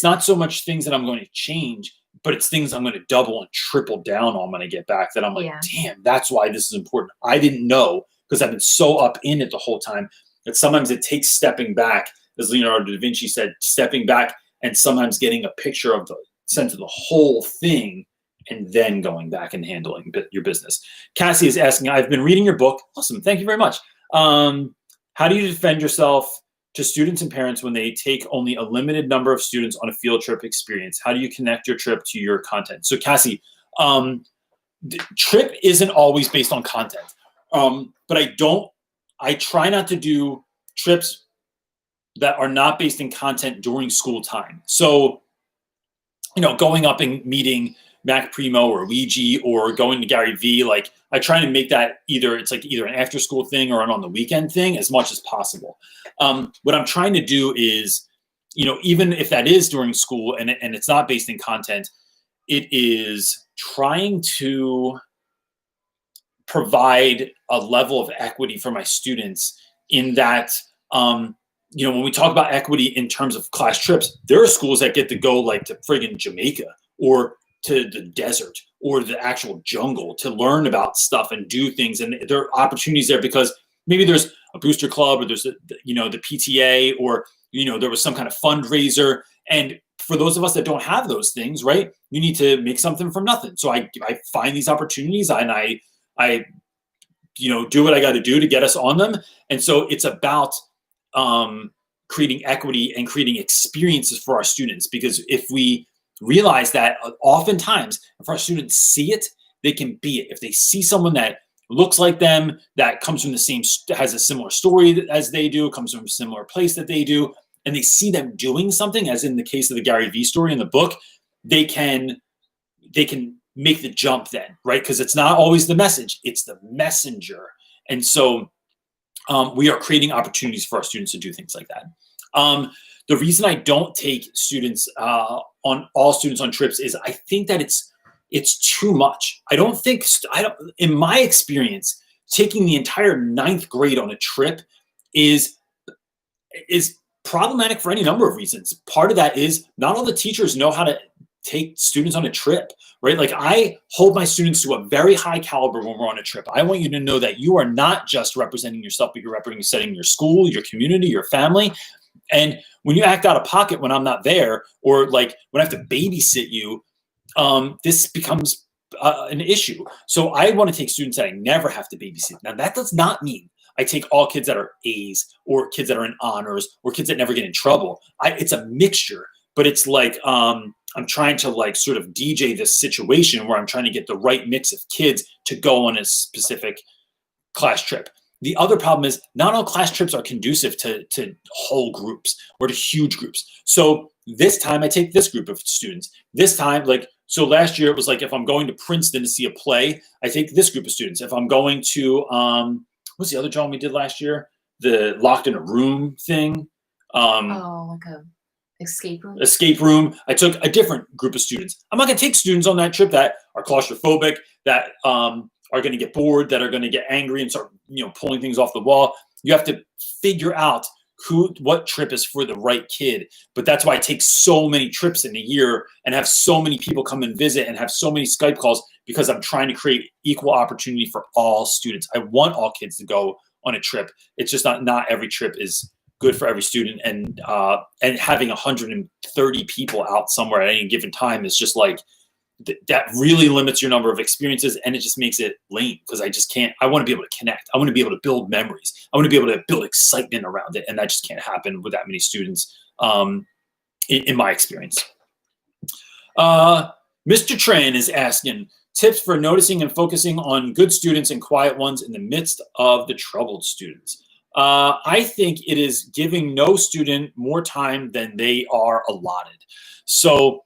not so much things that I'm going to change, but it's things I'm going to double and triple down on when I get back, that I'm damn, that's why this is important. I didn't know, because I've been so up in it the whole time, that sometimes it takes stepping back, as Leonardo da Vinci said, stepping back and sometimes getting a picture of the sense of the whole thing, and then going back and handling your business. Cassie is asking, I've been reading your book. Awesome. Thank you very much. How do you defend yourself to students and parents when they take only a limited number of students on a field trip experience? How do you connect your trip to your content? So Cassie, the trip isn't always based on content. But I try not to do trips that are not based in content during school time. So, going up and meeting Mac Primo or Luigi, or going to Gary Vee, I try to make that either an after school thing or an on the weekend thing as much as possible. What I'm trying to do is, even if that is during school and it's not based in content, it is trying to provide a level of equity for my students in that, when we talk about equity in terms of class trips, there are schools that get to go like to friggin' Jamaica or to the desert or the actual jungle to learn about stuff and do things. And there are opportunities there because maybe there's a booster club or there's the PTA or, there was some kind of fundraiser. And for those of us that don't have those things, right, you need to make something from nothing. So I find these opportunities and I do what I got to do to get us on them. And so it's about creating equity and creating experiences for our students, because if we realize that oftentimes if our students see it, they can be it. If they see someone that looks like them, that comes from has a similar story as they do, comes from a similar place that they do, and they see them doing something, as in the case of the Gary Vee story in the book, they can make the jump then, right? Because it's not always the message, it's the messenger. And so we are creating opportunities for our students to do things like that. The reason I don't take students all students on trips is I think that it's too much. I don't in my experience, taking the entire 9th grade on a trip is problematic for any number of reasons. Part of that is not all the teachers know how to take students on a trip, right? Like I hold my students to a very high caliber when we're on a trip. I want you to know that you are not just representing yourself, but you're representing your school, your community, your family. And when you act out of pocket when I'm not there, or like when I have to babysit you, this becomes an issue. So I want to take students that I never have to babysit. Now that does not mean I take all kids that are A's or kids that are in honors or kids that never get in trouble. It's a mixture, but it's like I'm trying to like sort of DJ this situation where I'm trying to get the right mix of kids to go on a specific class trip. The other problem is not all class trips are conducive to whole groups or to huge groups. So this time I take this group of students. This time, so last year it was like if I'm going to Princeton to see a play, I take this group of students. If I'm going to, what's the other drawing we did last year? The locked in a room thing. Like a escape room. Escape room. I took a different group of students. I'm not going to take students on that trip that are claustrophobic, that are going to get bored, that are going to get angry and start, pulling things off the wall. You have to figure out what trip is for the right kid. But that's why I take so many trips in a year and have so many people come and visit and have so many Skype calls, because I'm trying to create equal opportunity for all students. I want all kids to go on a trip. It's just not every trip is good for every student. And having 130 people out somewhere at any given time is just like, that really limits your number of experiences, and it just makes it lame, because I just can't. I want to be able to connect. I want to be able to build memories. I want to be able to build excitement around it, and that just can't happen with that many students, in my experience. Mr. Tran is asking tips for noticing and focusing on good students and quiet ones in the midst of the troubled students. I think it is giving no student more time than they are allotted. So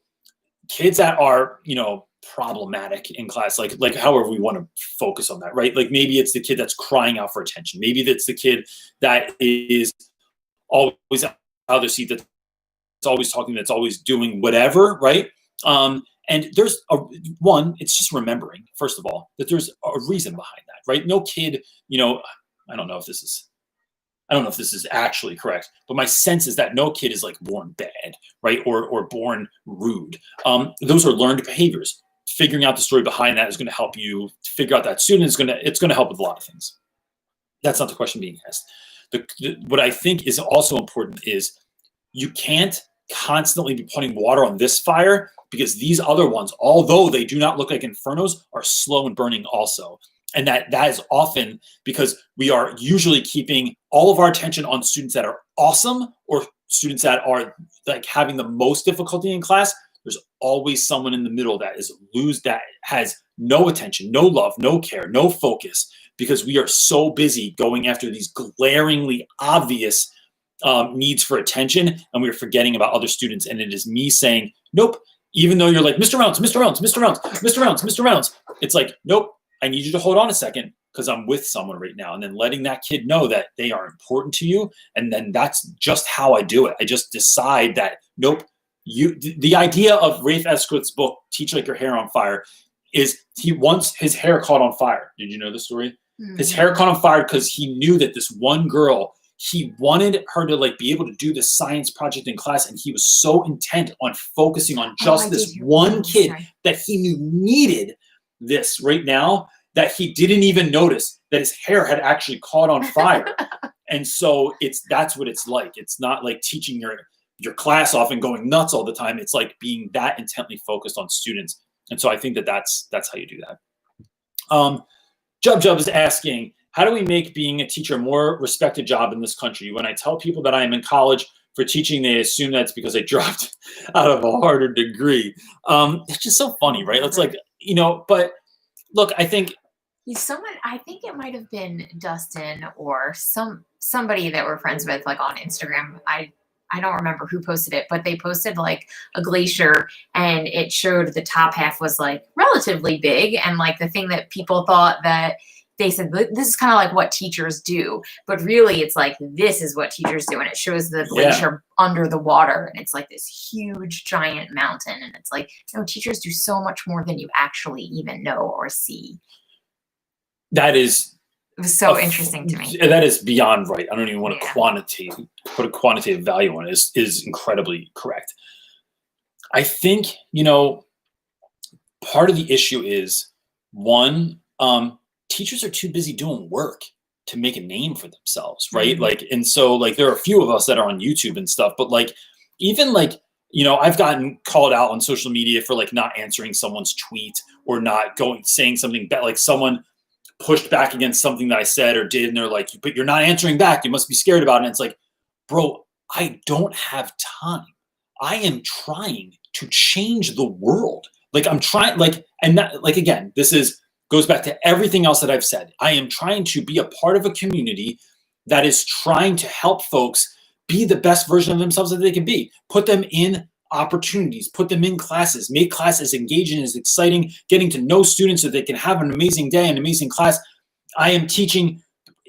kids that are, problematic in class, like however we want to focus on that, right? Like maybe it's the kid that's crying out for attention. Maybe that's the kid that is always out of their seat, that's always talking, that's always doing whatever, right? And there's it's just remembering, first of all, that there's a reason behind that, right? No kid, I don't know if this is actually correct, but my sense is that no kid is like born bad, right? Or born rude. Those are learned behaviors. Figuring out the story behind that is going to help you to figure out that student. It's going to help with a lot of things. That's not the question being asked. What I think is also important is you can't constantly be putting water on this fire, because these other ones, although they do not look like infernos, are slow and burning also. And that is often because we are usually keeping all of our attention on students that are awesome or students that are like having the most difficulty in class. There's always someone in the middle that has no attention, no love, no care, no focus, because we are so busy going after these glaringly obvious needs for attention, and we're forgetting about other students. And it is me saying, nope, even though you're like, Mr. Rounds, Mr. Rounds, Mr. Rounds, Mr. Rounds, Mr. Rounds, it's like, nope, I need you to hold on a second, because I'm with someone right now. And then letting that kid know that they are important to you. And then that's just how I do it. I just decide that, nope, the idea of Rafe Esquith's book, Teach Like Your Hair on Fire, is he wants his hair caught on fire. Did you know the story? His hair caught on fire because he knew that this one girl, he wanted her to like be able to do this science project in class, and he was so intent on focusing on just this one kid that he knew needed this right now that he didn't even notice that his hair had actually caught on fire. And so that's what it's like. It's not like teaching your class off and going nuts all the time. It's like being that intently focused on students. And so I think that's how you do that. Jub is asking, how do we make being a teacher a more respected job in this country? When I tell people that I am in college for teaching, they assume that's because I dropped out of a harder degree. It's just so funny, right? It's like, but look, I think I think it might have been Dustin or somebody that we're friends with, like on Instagram. I don't remember who posted it, but they posted like a glacier, and it showed the top half was like relatively big, and like the thing that people thought that they said this is kind of like what teachers do, but really it's like this is what teachers do, and it shows the glacier under the water, and it's like this huge giant mountain, and it's like teachers do so much more than you actually even know or see. That is It was so interesting to me. That is beyond right. I don't even want to put a quantitative value on it. Is incredibly correct. I think, part of the issue is one, teachers are too busy doing work to make a name for themselves, right? Like, and so like there are a few of us that are on YouTube and stuff, but like even like, I've gotten called out on social media for like not answering someone's tweet or not saying something bad, like someone pushed back against something that I said or did, and they're like, but you're not answering back, you must be scared about it. And it's like, bro, I don't have time. I am trying to change the world. Like I'm trying, like, and that, like, again, goes back to everything else that I've said. I am trying to be a part of a community that is trying to help folks be the best version of themselves that they can be. Put them in opportunities, put them in classes, make classes engaging and as exciting, getting to know students so they can have an amazing day, an amazing class. I am teaching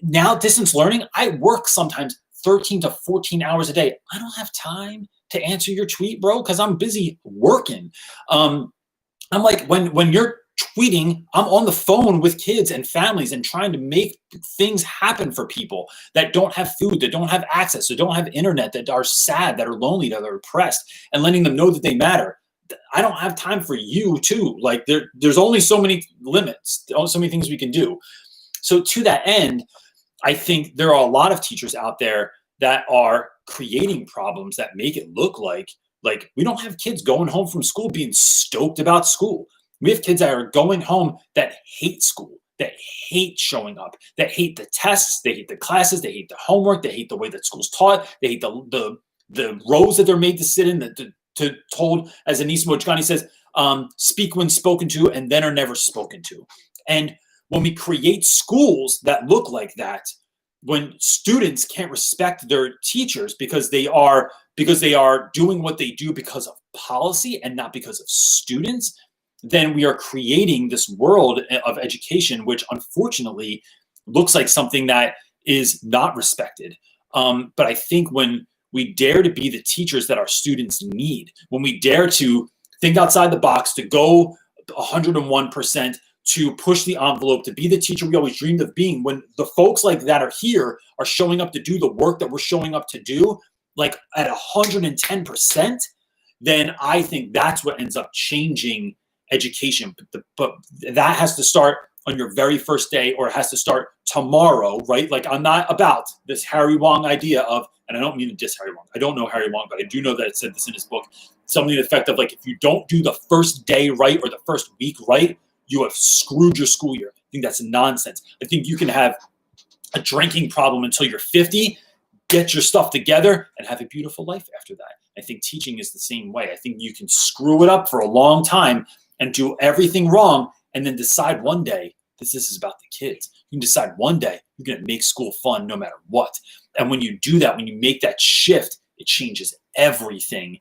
now distance learning. I work sometimes 13 to 14 hours a day. I don't have time to answer your tweet, bro, because I'm busy working. I'm like, when you're tweeting, I'm on the phone with kids and families and trying to make things happen for people that don't have food, that don't have access, that don't have internet, that are sad, that are lonely, that are depressed, and letting them know that they matter. I don't have time for you too. Like there's only so many limits, only so many things we can do. So to that end, I think there are a lot of teachers out there that are creating problems that make it look like we don't have kids going home from school being stoked about school. We have kids that are going home that hate school, that hate showing up, that hate the tests, they hate the classes, they hate the homework, they hate the way that school's taught, they hate the rows that they're made to sit in, told, as Anisimo Chikani says, speak when spoken to and then are never spoken to. And when we create schools that look like that, when students can't respect their teachers because they are doing what they do because of policy and not because of students, then we are creating this world of education, which unfortunately looks like something that is not respected. But I think when we dare to be the teachers that our students need, when we dare to think outside the box, to go 101%, to push the envelope, to be the teacher we always dreamed of being, when the folks like that are here, are showing up to do the work that we're showing up to do, like at 110%, then I think that's what ends up changing education. But that has to start on your very first day, or it has to start tomorrow, right? Like I'm not about this Harry Wong idea of, and I don't mean to diss Harry Wong. I don't know Harry Wong, but I do know that it said this in his book, something to the effect of like, if you don't do the first day right or the first week right, you have screwed your school year. I think that's nonsense. I think you can have a drinking problem until you're 50, get your stuff together, and have a beautiful life after that. I think teaching is the same way. I think you can screw it up for a long time and do everything wrong, and then decide one day this is about the kids. You can decide one day you're going to make school fun no matter what. And when you do that, when you make that shift, it changes everything.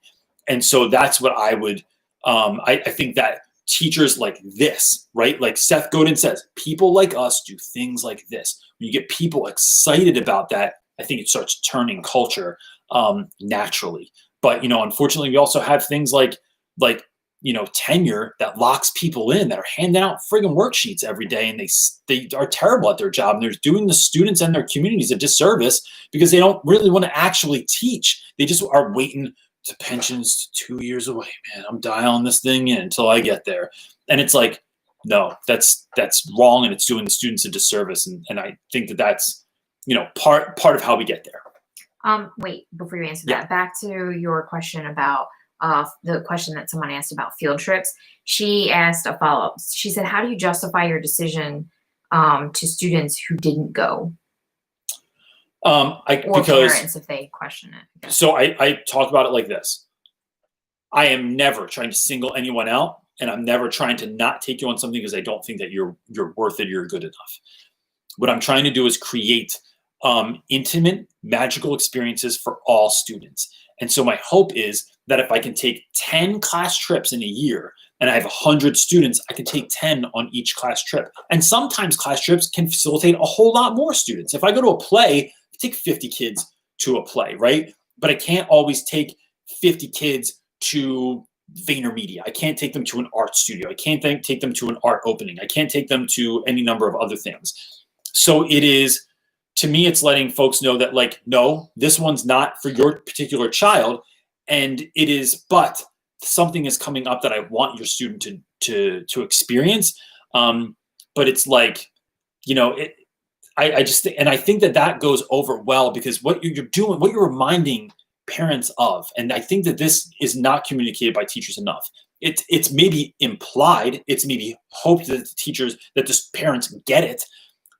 And so that's what I would, I think that teachers like this, right? Like Seth Godin says, people like us do things like this. When you get people excited about that, I think it starts turning culture naturally. But, unfortunately, we also have things like tenure that locks people in, that are handing out friggin' worksheets every day, and they are terrible at their job, and they're doing the students and their communities a disservice because they don't really want to actually teach. They just are waiting to pensions 2 years away. Man, I'm dialing this thing in until I get there. And it's like, no, that's wrong, and it's doing the students a disservice. And I think that's part of how we get there. Wait, before you answer that, back to your question about the question that someone asked about field trips. She asked a follow-up. She said, how do you justify your decision to students who didn't go? Because parents, if they question it. So I talk about it like this. I am never trying to single anyone out, and I'm never trying to not take you on something because I don't think that you're worth it, you're good enough. What I'm trying to do is create intimate, magical experiences for all students. And so my hope is that if I can take 10 class trips in a year and I have 100 students, I can take 10 on each class trip. And sometimes class trips can facilitate a whole lot more students. If I go to a play, I take 50 kids to a play, right? But I can't always take 50 kids to VaynerMedia. I can't take them to an art studio. I can't take them to an art opening. I can't take them to any number of other things. So it is, to me, it's letting folks know that, like, no, this one's not for your particular child. And it is, but something is coming up that I want your student to experience. But it's like, I just think, and I think that goes over well, because what you're doing, what you're reminding parents of, and I think that this is not communicated by teachers enough. It's maybe implied, it's maybe hoped that the parents get it,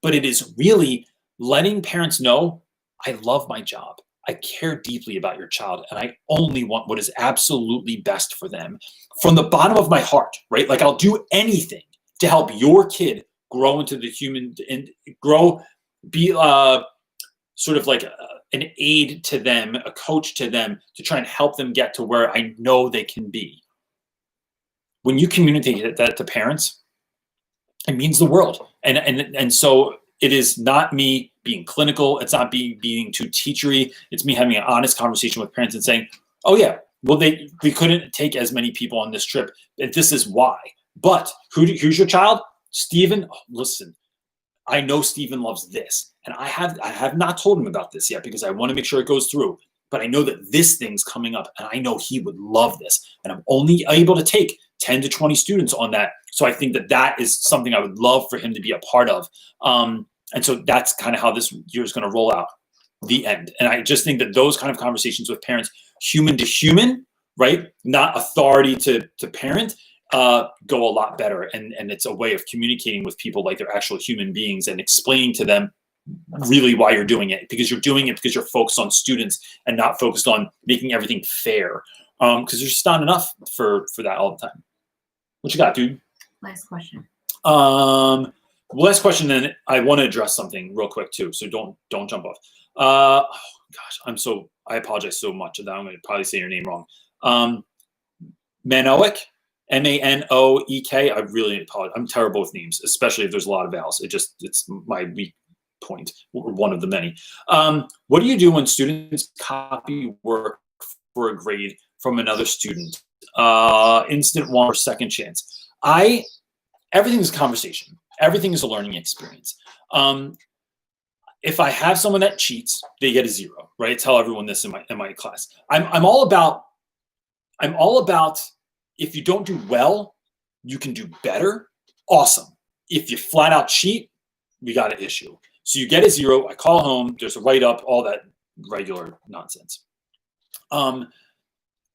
but it is really letting parents know, I love my job. I care deeply about your child, and I only want what is absolutely best for them from the bottom of my heart, right? Like, I'll do anything to help your kid grow into the human and be sort of like an aid to them, a coach to them, to try and help them get to where I know they can be. When you communicate that to parents, it means the world. And so it is not me being clinical. It's not being too teachery. It's me having an honest conversation with parents and saying, oh yeah, well, we couldn't take as many people on this trip, and this is why. But who's your child? Steven, listen, I know Steven loves this, and I have not told him about this yet because I want to make sure it goes through. But I know that this thing's coming up, and I know he would love this, and I'm only able to take 10 to 20 students on that. So I think that is something I would love for him to be a part of. And so that's kind of how this year is going to roll out, the end. And I just think that those kind of conversations with parents, human to human, right, not authority to parent, go a lot better. And it's a way of communicating with people like they're actual human beings and explaining to them really why you're doing it, because you're doing it because you're focused on students and not focused on making everything fair. Because there's just not enough for that all the time. What you got, dude? Last question. Last question, then I want to address something real quick too. So don't jump off. Oh gosh, I apologize so much that I'm going to probably say your name wrong. Manoek, Manoek. I really apologize. I'm terrible with names, especially if there's a lot of vowels. It's my weak point, one of the many. What do you do when students copy work for a grade from another student? Instant one or second chance. Everything is a conversation. Everything is a learning experience. If I have someone that cheats, they get a 0, right? I tell everyone this in my class. I'm all about if you don't do well, you can do better. Awesome. If you flat out cheat, we got an issue. So you get a 0. I call home. There's a write-up, all that regular nonsense.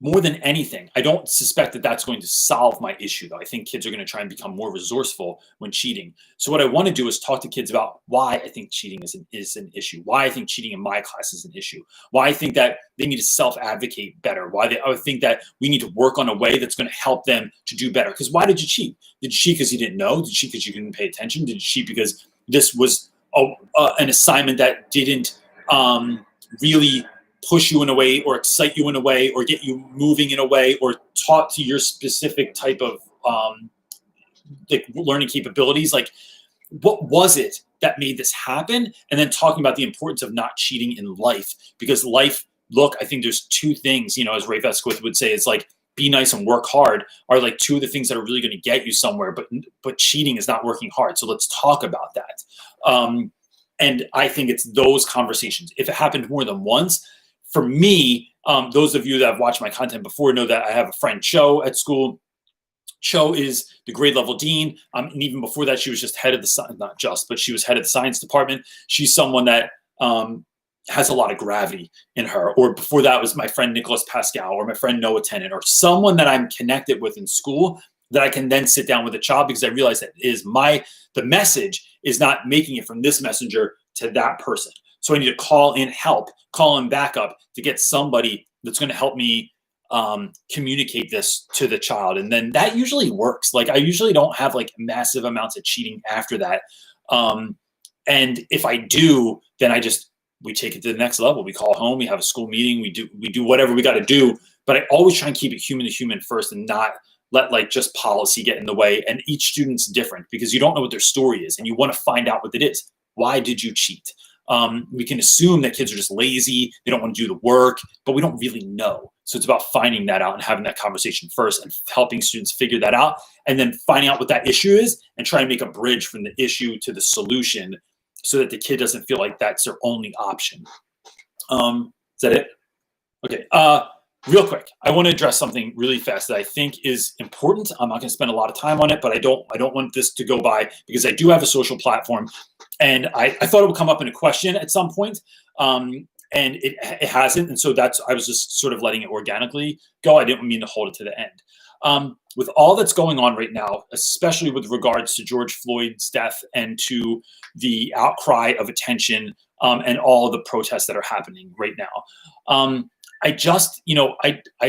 More than anything, I don't suspect that that's going to solve my issue, though. I think kids are going to try and become more resourceful when cheating. So what I want to do is talk to kids about why I think cheating is an issue, why I think cheating in my class is an issue, why I think that they need to self-advocate better, I think that we need to work on a way that's going to help them to do better. Because why did you cheat? Did you cheat because you didn't know? Did you cheat because you didn't pay attention? Did you cheat because this was an assignment that didn't really push you in a way or excite you in a way or get you moving in a way or talk to your specific type of like learning capabilities? Like, what was it that made this happen? And then talking about the importance of not cheating in life, because life, look, I think there's two things, as Ray Vesquith would say, it's like be nice and work hard are like two of the things that are really going to get you somewhere, but cheating is not working hard. So let's talk about that. And I think it's those conversations. If it happened more than once, for me, those of you that have watched my content before know that I have a friend, Cho, at school. Cho is the grade level dean. And even before that, she was just head of the, not just, but she was head of the science department. She's someone that has a lot of gravity in her. Or before that was my friend, Nicholas Pascal, or my friend, Noah Tennant, or someone that I'm connected with in school that I can then sit down with a child, because I realize that the message is not making it from this messenger to that person. So I need to call in help, call in backup to get somebody that's going to help me communicate this to the child. And then that usually works. Like I usually don't have like massive amounts of cheating after that. And if I do, then we take it to the next level. We call home, we have a school meeting, we do whatever we got to do. But I always try and keep it human to human first and not let like just policy get in the way. And each student's different because you don't know what their story is and you want to find out what it is. Why did you cheat? We can assume that kids are just lazy, they don't want to do the work, but we don't really know. So it's about finding that out and having that conversation first and helping students figure that out, and then finding out what that issue is and trying to make a bridge from the issue to the solution so that the kid doesn't feel like that's their only option. Is that it? Okay. Real quick, I want to address something really fast that I think is important. I'm not going to spend a lot of time on it, but I don't want this to go by because I do have a social platform, and I thought it would come up in a question at some point, and it hasn't, and so I was just sort of letting it organically go. I didn't mean to hold it to the end. With all that's going on right now, especially with regards to George Floyd's death and to the outcry of attention and all the protests that are happening right now. I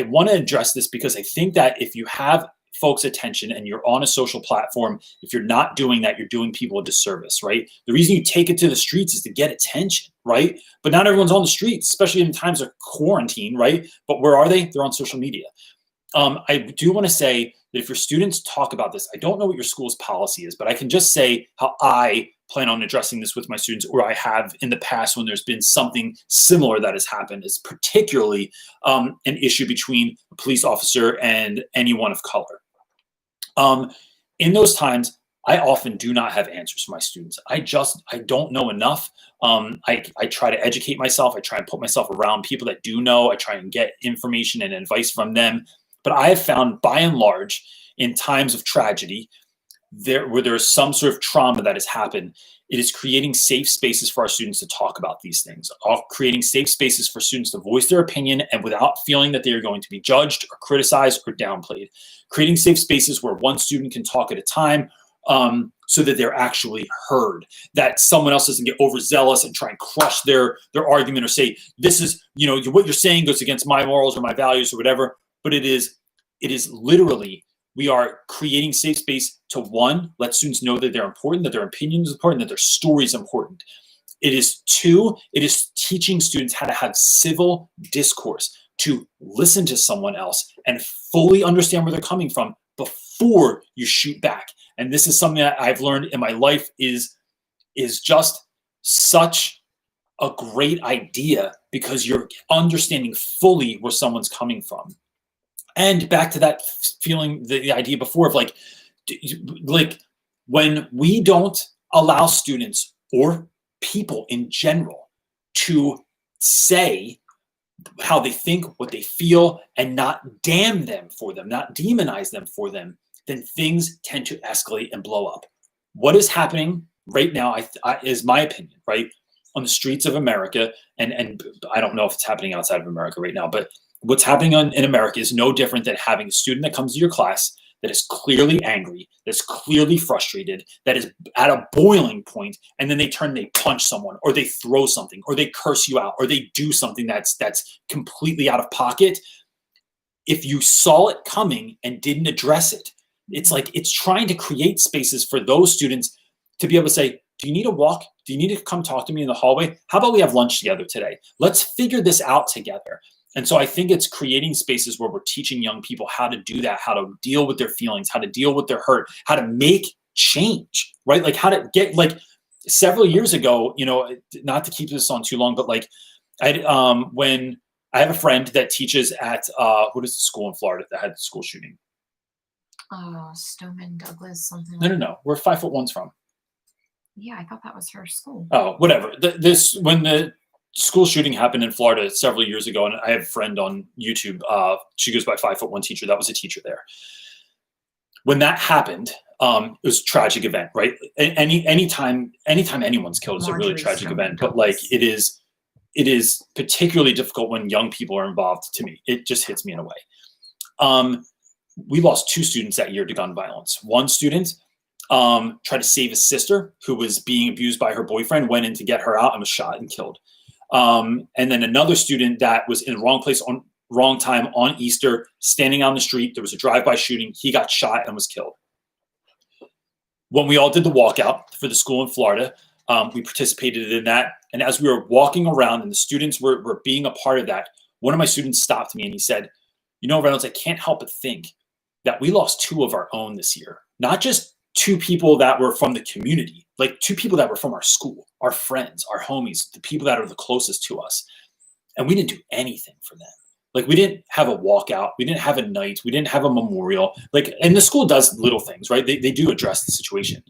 want to address this because I think that if you have folks' attention and you're on a social platform, if you're not doing that, you're doing people a disservice, right? The reason you take it to the streets is to get attention, right? But not everyone's on the streets, especially in times of quarantine, right? But where are they? They're on social media. I do want to say that if your students talk about this, I don't know what your school's policy is, but I can just say how I plan on addressing this with my students, or I have in the past when there's been something similar that has happened. It's particularly an issue between a police officer and anyone of color. In those times, I often do not have answers for my students. I don't know enough. I try to educate myself. I try and put myself around people that do know. I try and get information and advice from them. But I have found, by and large, in times of tragedy, where there is some sort of trauma that has happened, it is creating safe spaces for our students to talk about these things, creating safe spaces for students to voice their opinion and without feeling that they are going to be judged or criticized or downplayed, creating safe spaces where one student can talk at a time, so that they're actually heard, that someone else doesn't get overzealous and try and crush their argument or say, this is, what you're saying goes against my morals or my values or whatever. But it is literally, we are creating safe space to, one, let students know that they're important, that their opinion is important, that their story is important. It is two, it is teaching students how to have civil discourse, to listen to someone else and fully understand where they're coming from before you shoot back. And this is something that I've learned in my life is just such a great idea, because you're understanding fully where someone's coming from. And back to that feeling, the idea before of like when we don't allow students or people in general to say how they think, what they feel, and not damn them for them, not demonize them for them, then things tend to escalate and blow up. What is happening right now is my opinion, right? On the streets of America, and I don't know if it's happening outside of America right now, but what's happening in America is no different than having a student that comes to your class that is clearly angry, that's clearly frustrated, that is at a boiling point, and then they punch someone, or they throw something, or they curse you out, or they do something that's completely out of pocket. If you saw it coming and didn't address it, it's trying to create spaces for those students to be able to say, do you need a walk? Do you need to come talk to me in the hallway? How about we have lunch together today? Let's figure this out together. And so I think it's creating spaces where we're teaching young people how to do that, how to deal with their feelings, how to deal with their hurt, how to make change, right? Like how to get, like several years ago, not to keep this on too long, but like when I have a friend that teaches at what is the school in Florida that had the school shooting? Stoneman Douglas, something. No. Where 5'1's from? Yeah, I thought that was her school. Oh, whatever. When the school shooting happened in Florida several years ago, and I have a friend on YouTube. She goes by 5'1" teacher. That was a teacher there. When that happened, it was a tragic event, right? Anytime anyone's killed, it's a really tragic event. But like it is particularly difficult when young people are involved. To me, it just hits me in a way. We lost 2 students that year to gun violence. One student tried to save his sister who was being abused by her boyfriend, went in to get her out and was shot and killed. And then another student that was in the wrong place on wrong time on Easter, standing on the street. There was a drive-by shooting. He got shot and was killed. When we all did the walkout for the school in Florida, we participated in that. And as we were walking around and the students were being a part of that, one of my students stopped me and he said, you know, Reynolds, I can't help but think that we lost 2 of our own this year. Not just 2 people that were from the community, like 2 people that were from our school, our friends, our homies, the people that are the closest to us. And we didn't do anything for them. Like we didn't have a walkout. We didn't have a night. We didn't have a memorial. Like, and the school does little things, right? They do address the situation.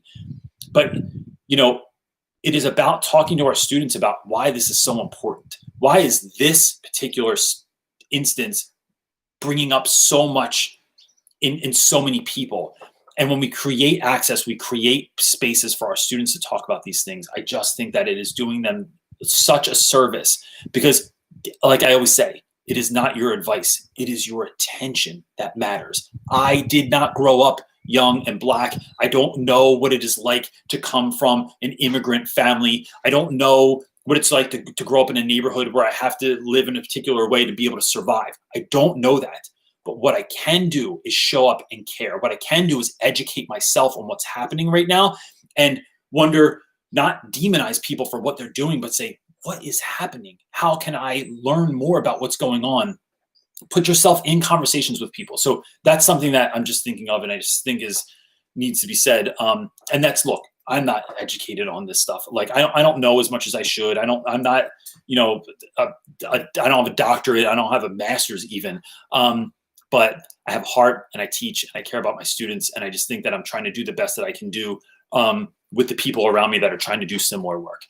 But, you know, it is about talking to our students about why this is so important. Why is this particular instance bringing up so much in so many people? And when we create access, we create spaces for our students to talk about these things. I just think that it is doing them such a service because, like I always say, it is not your advice. It is your attention that matters. I did not grow up young and Black. I don't know what it is like to come from an immigrant family. I don't know what it's like to grow up in a neighborhood where I have to live in a particular way to be able to survive. I don't know that. But what I can do is show up and care. What I can do is educate myself on what's happening right now and wonder, not demonize people for what they're doing, but say, what is happening? How can I learn more about what's going on? Put yourself in conversations with people. So that's something that I'm just thinking of and I just think needs to be said. And that's, look, I'm not educated on this stuff. Like I don't know as much as I should. I'm not, you know, I don't have a doctorate. I don't have a master's even. But I have heart and I teach and I care about my students. And I just think that I'm trying to do the best that I can do with the people around me that are trying to do similar work.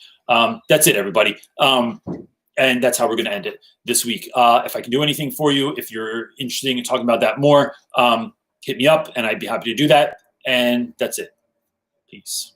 That's it, everybody. And that's how we're going to end it this week. If I can do anything for you, if you're interested in talking about that more, hit me up and I'd be happy to do that. And that's it. Peace.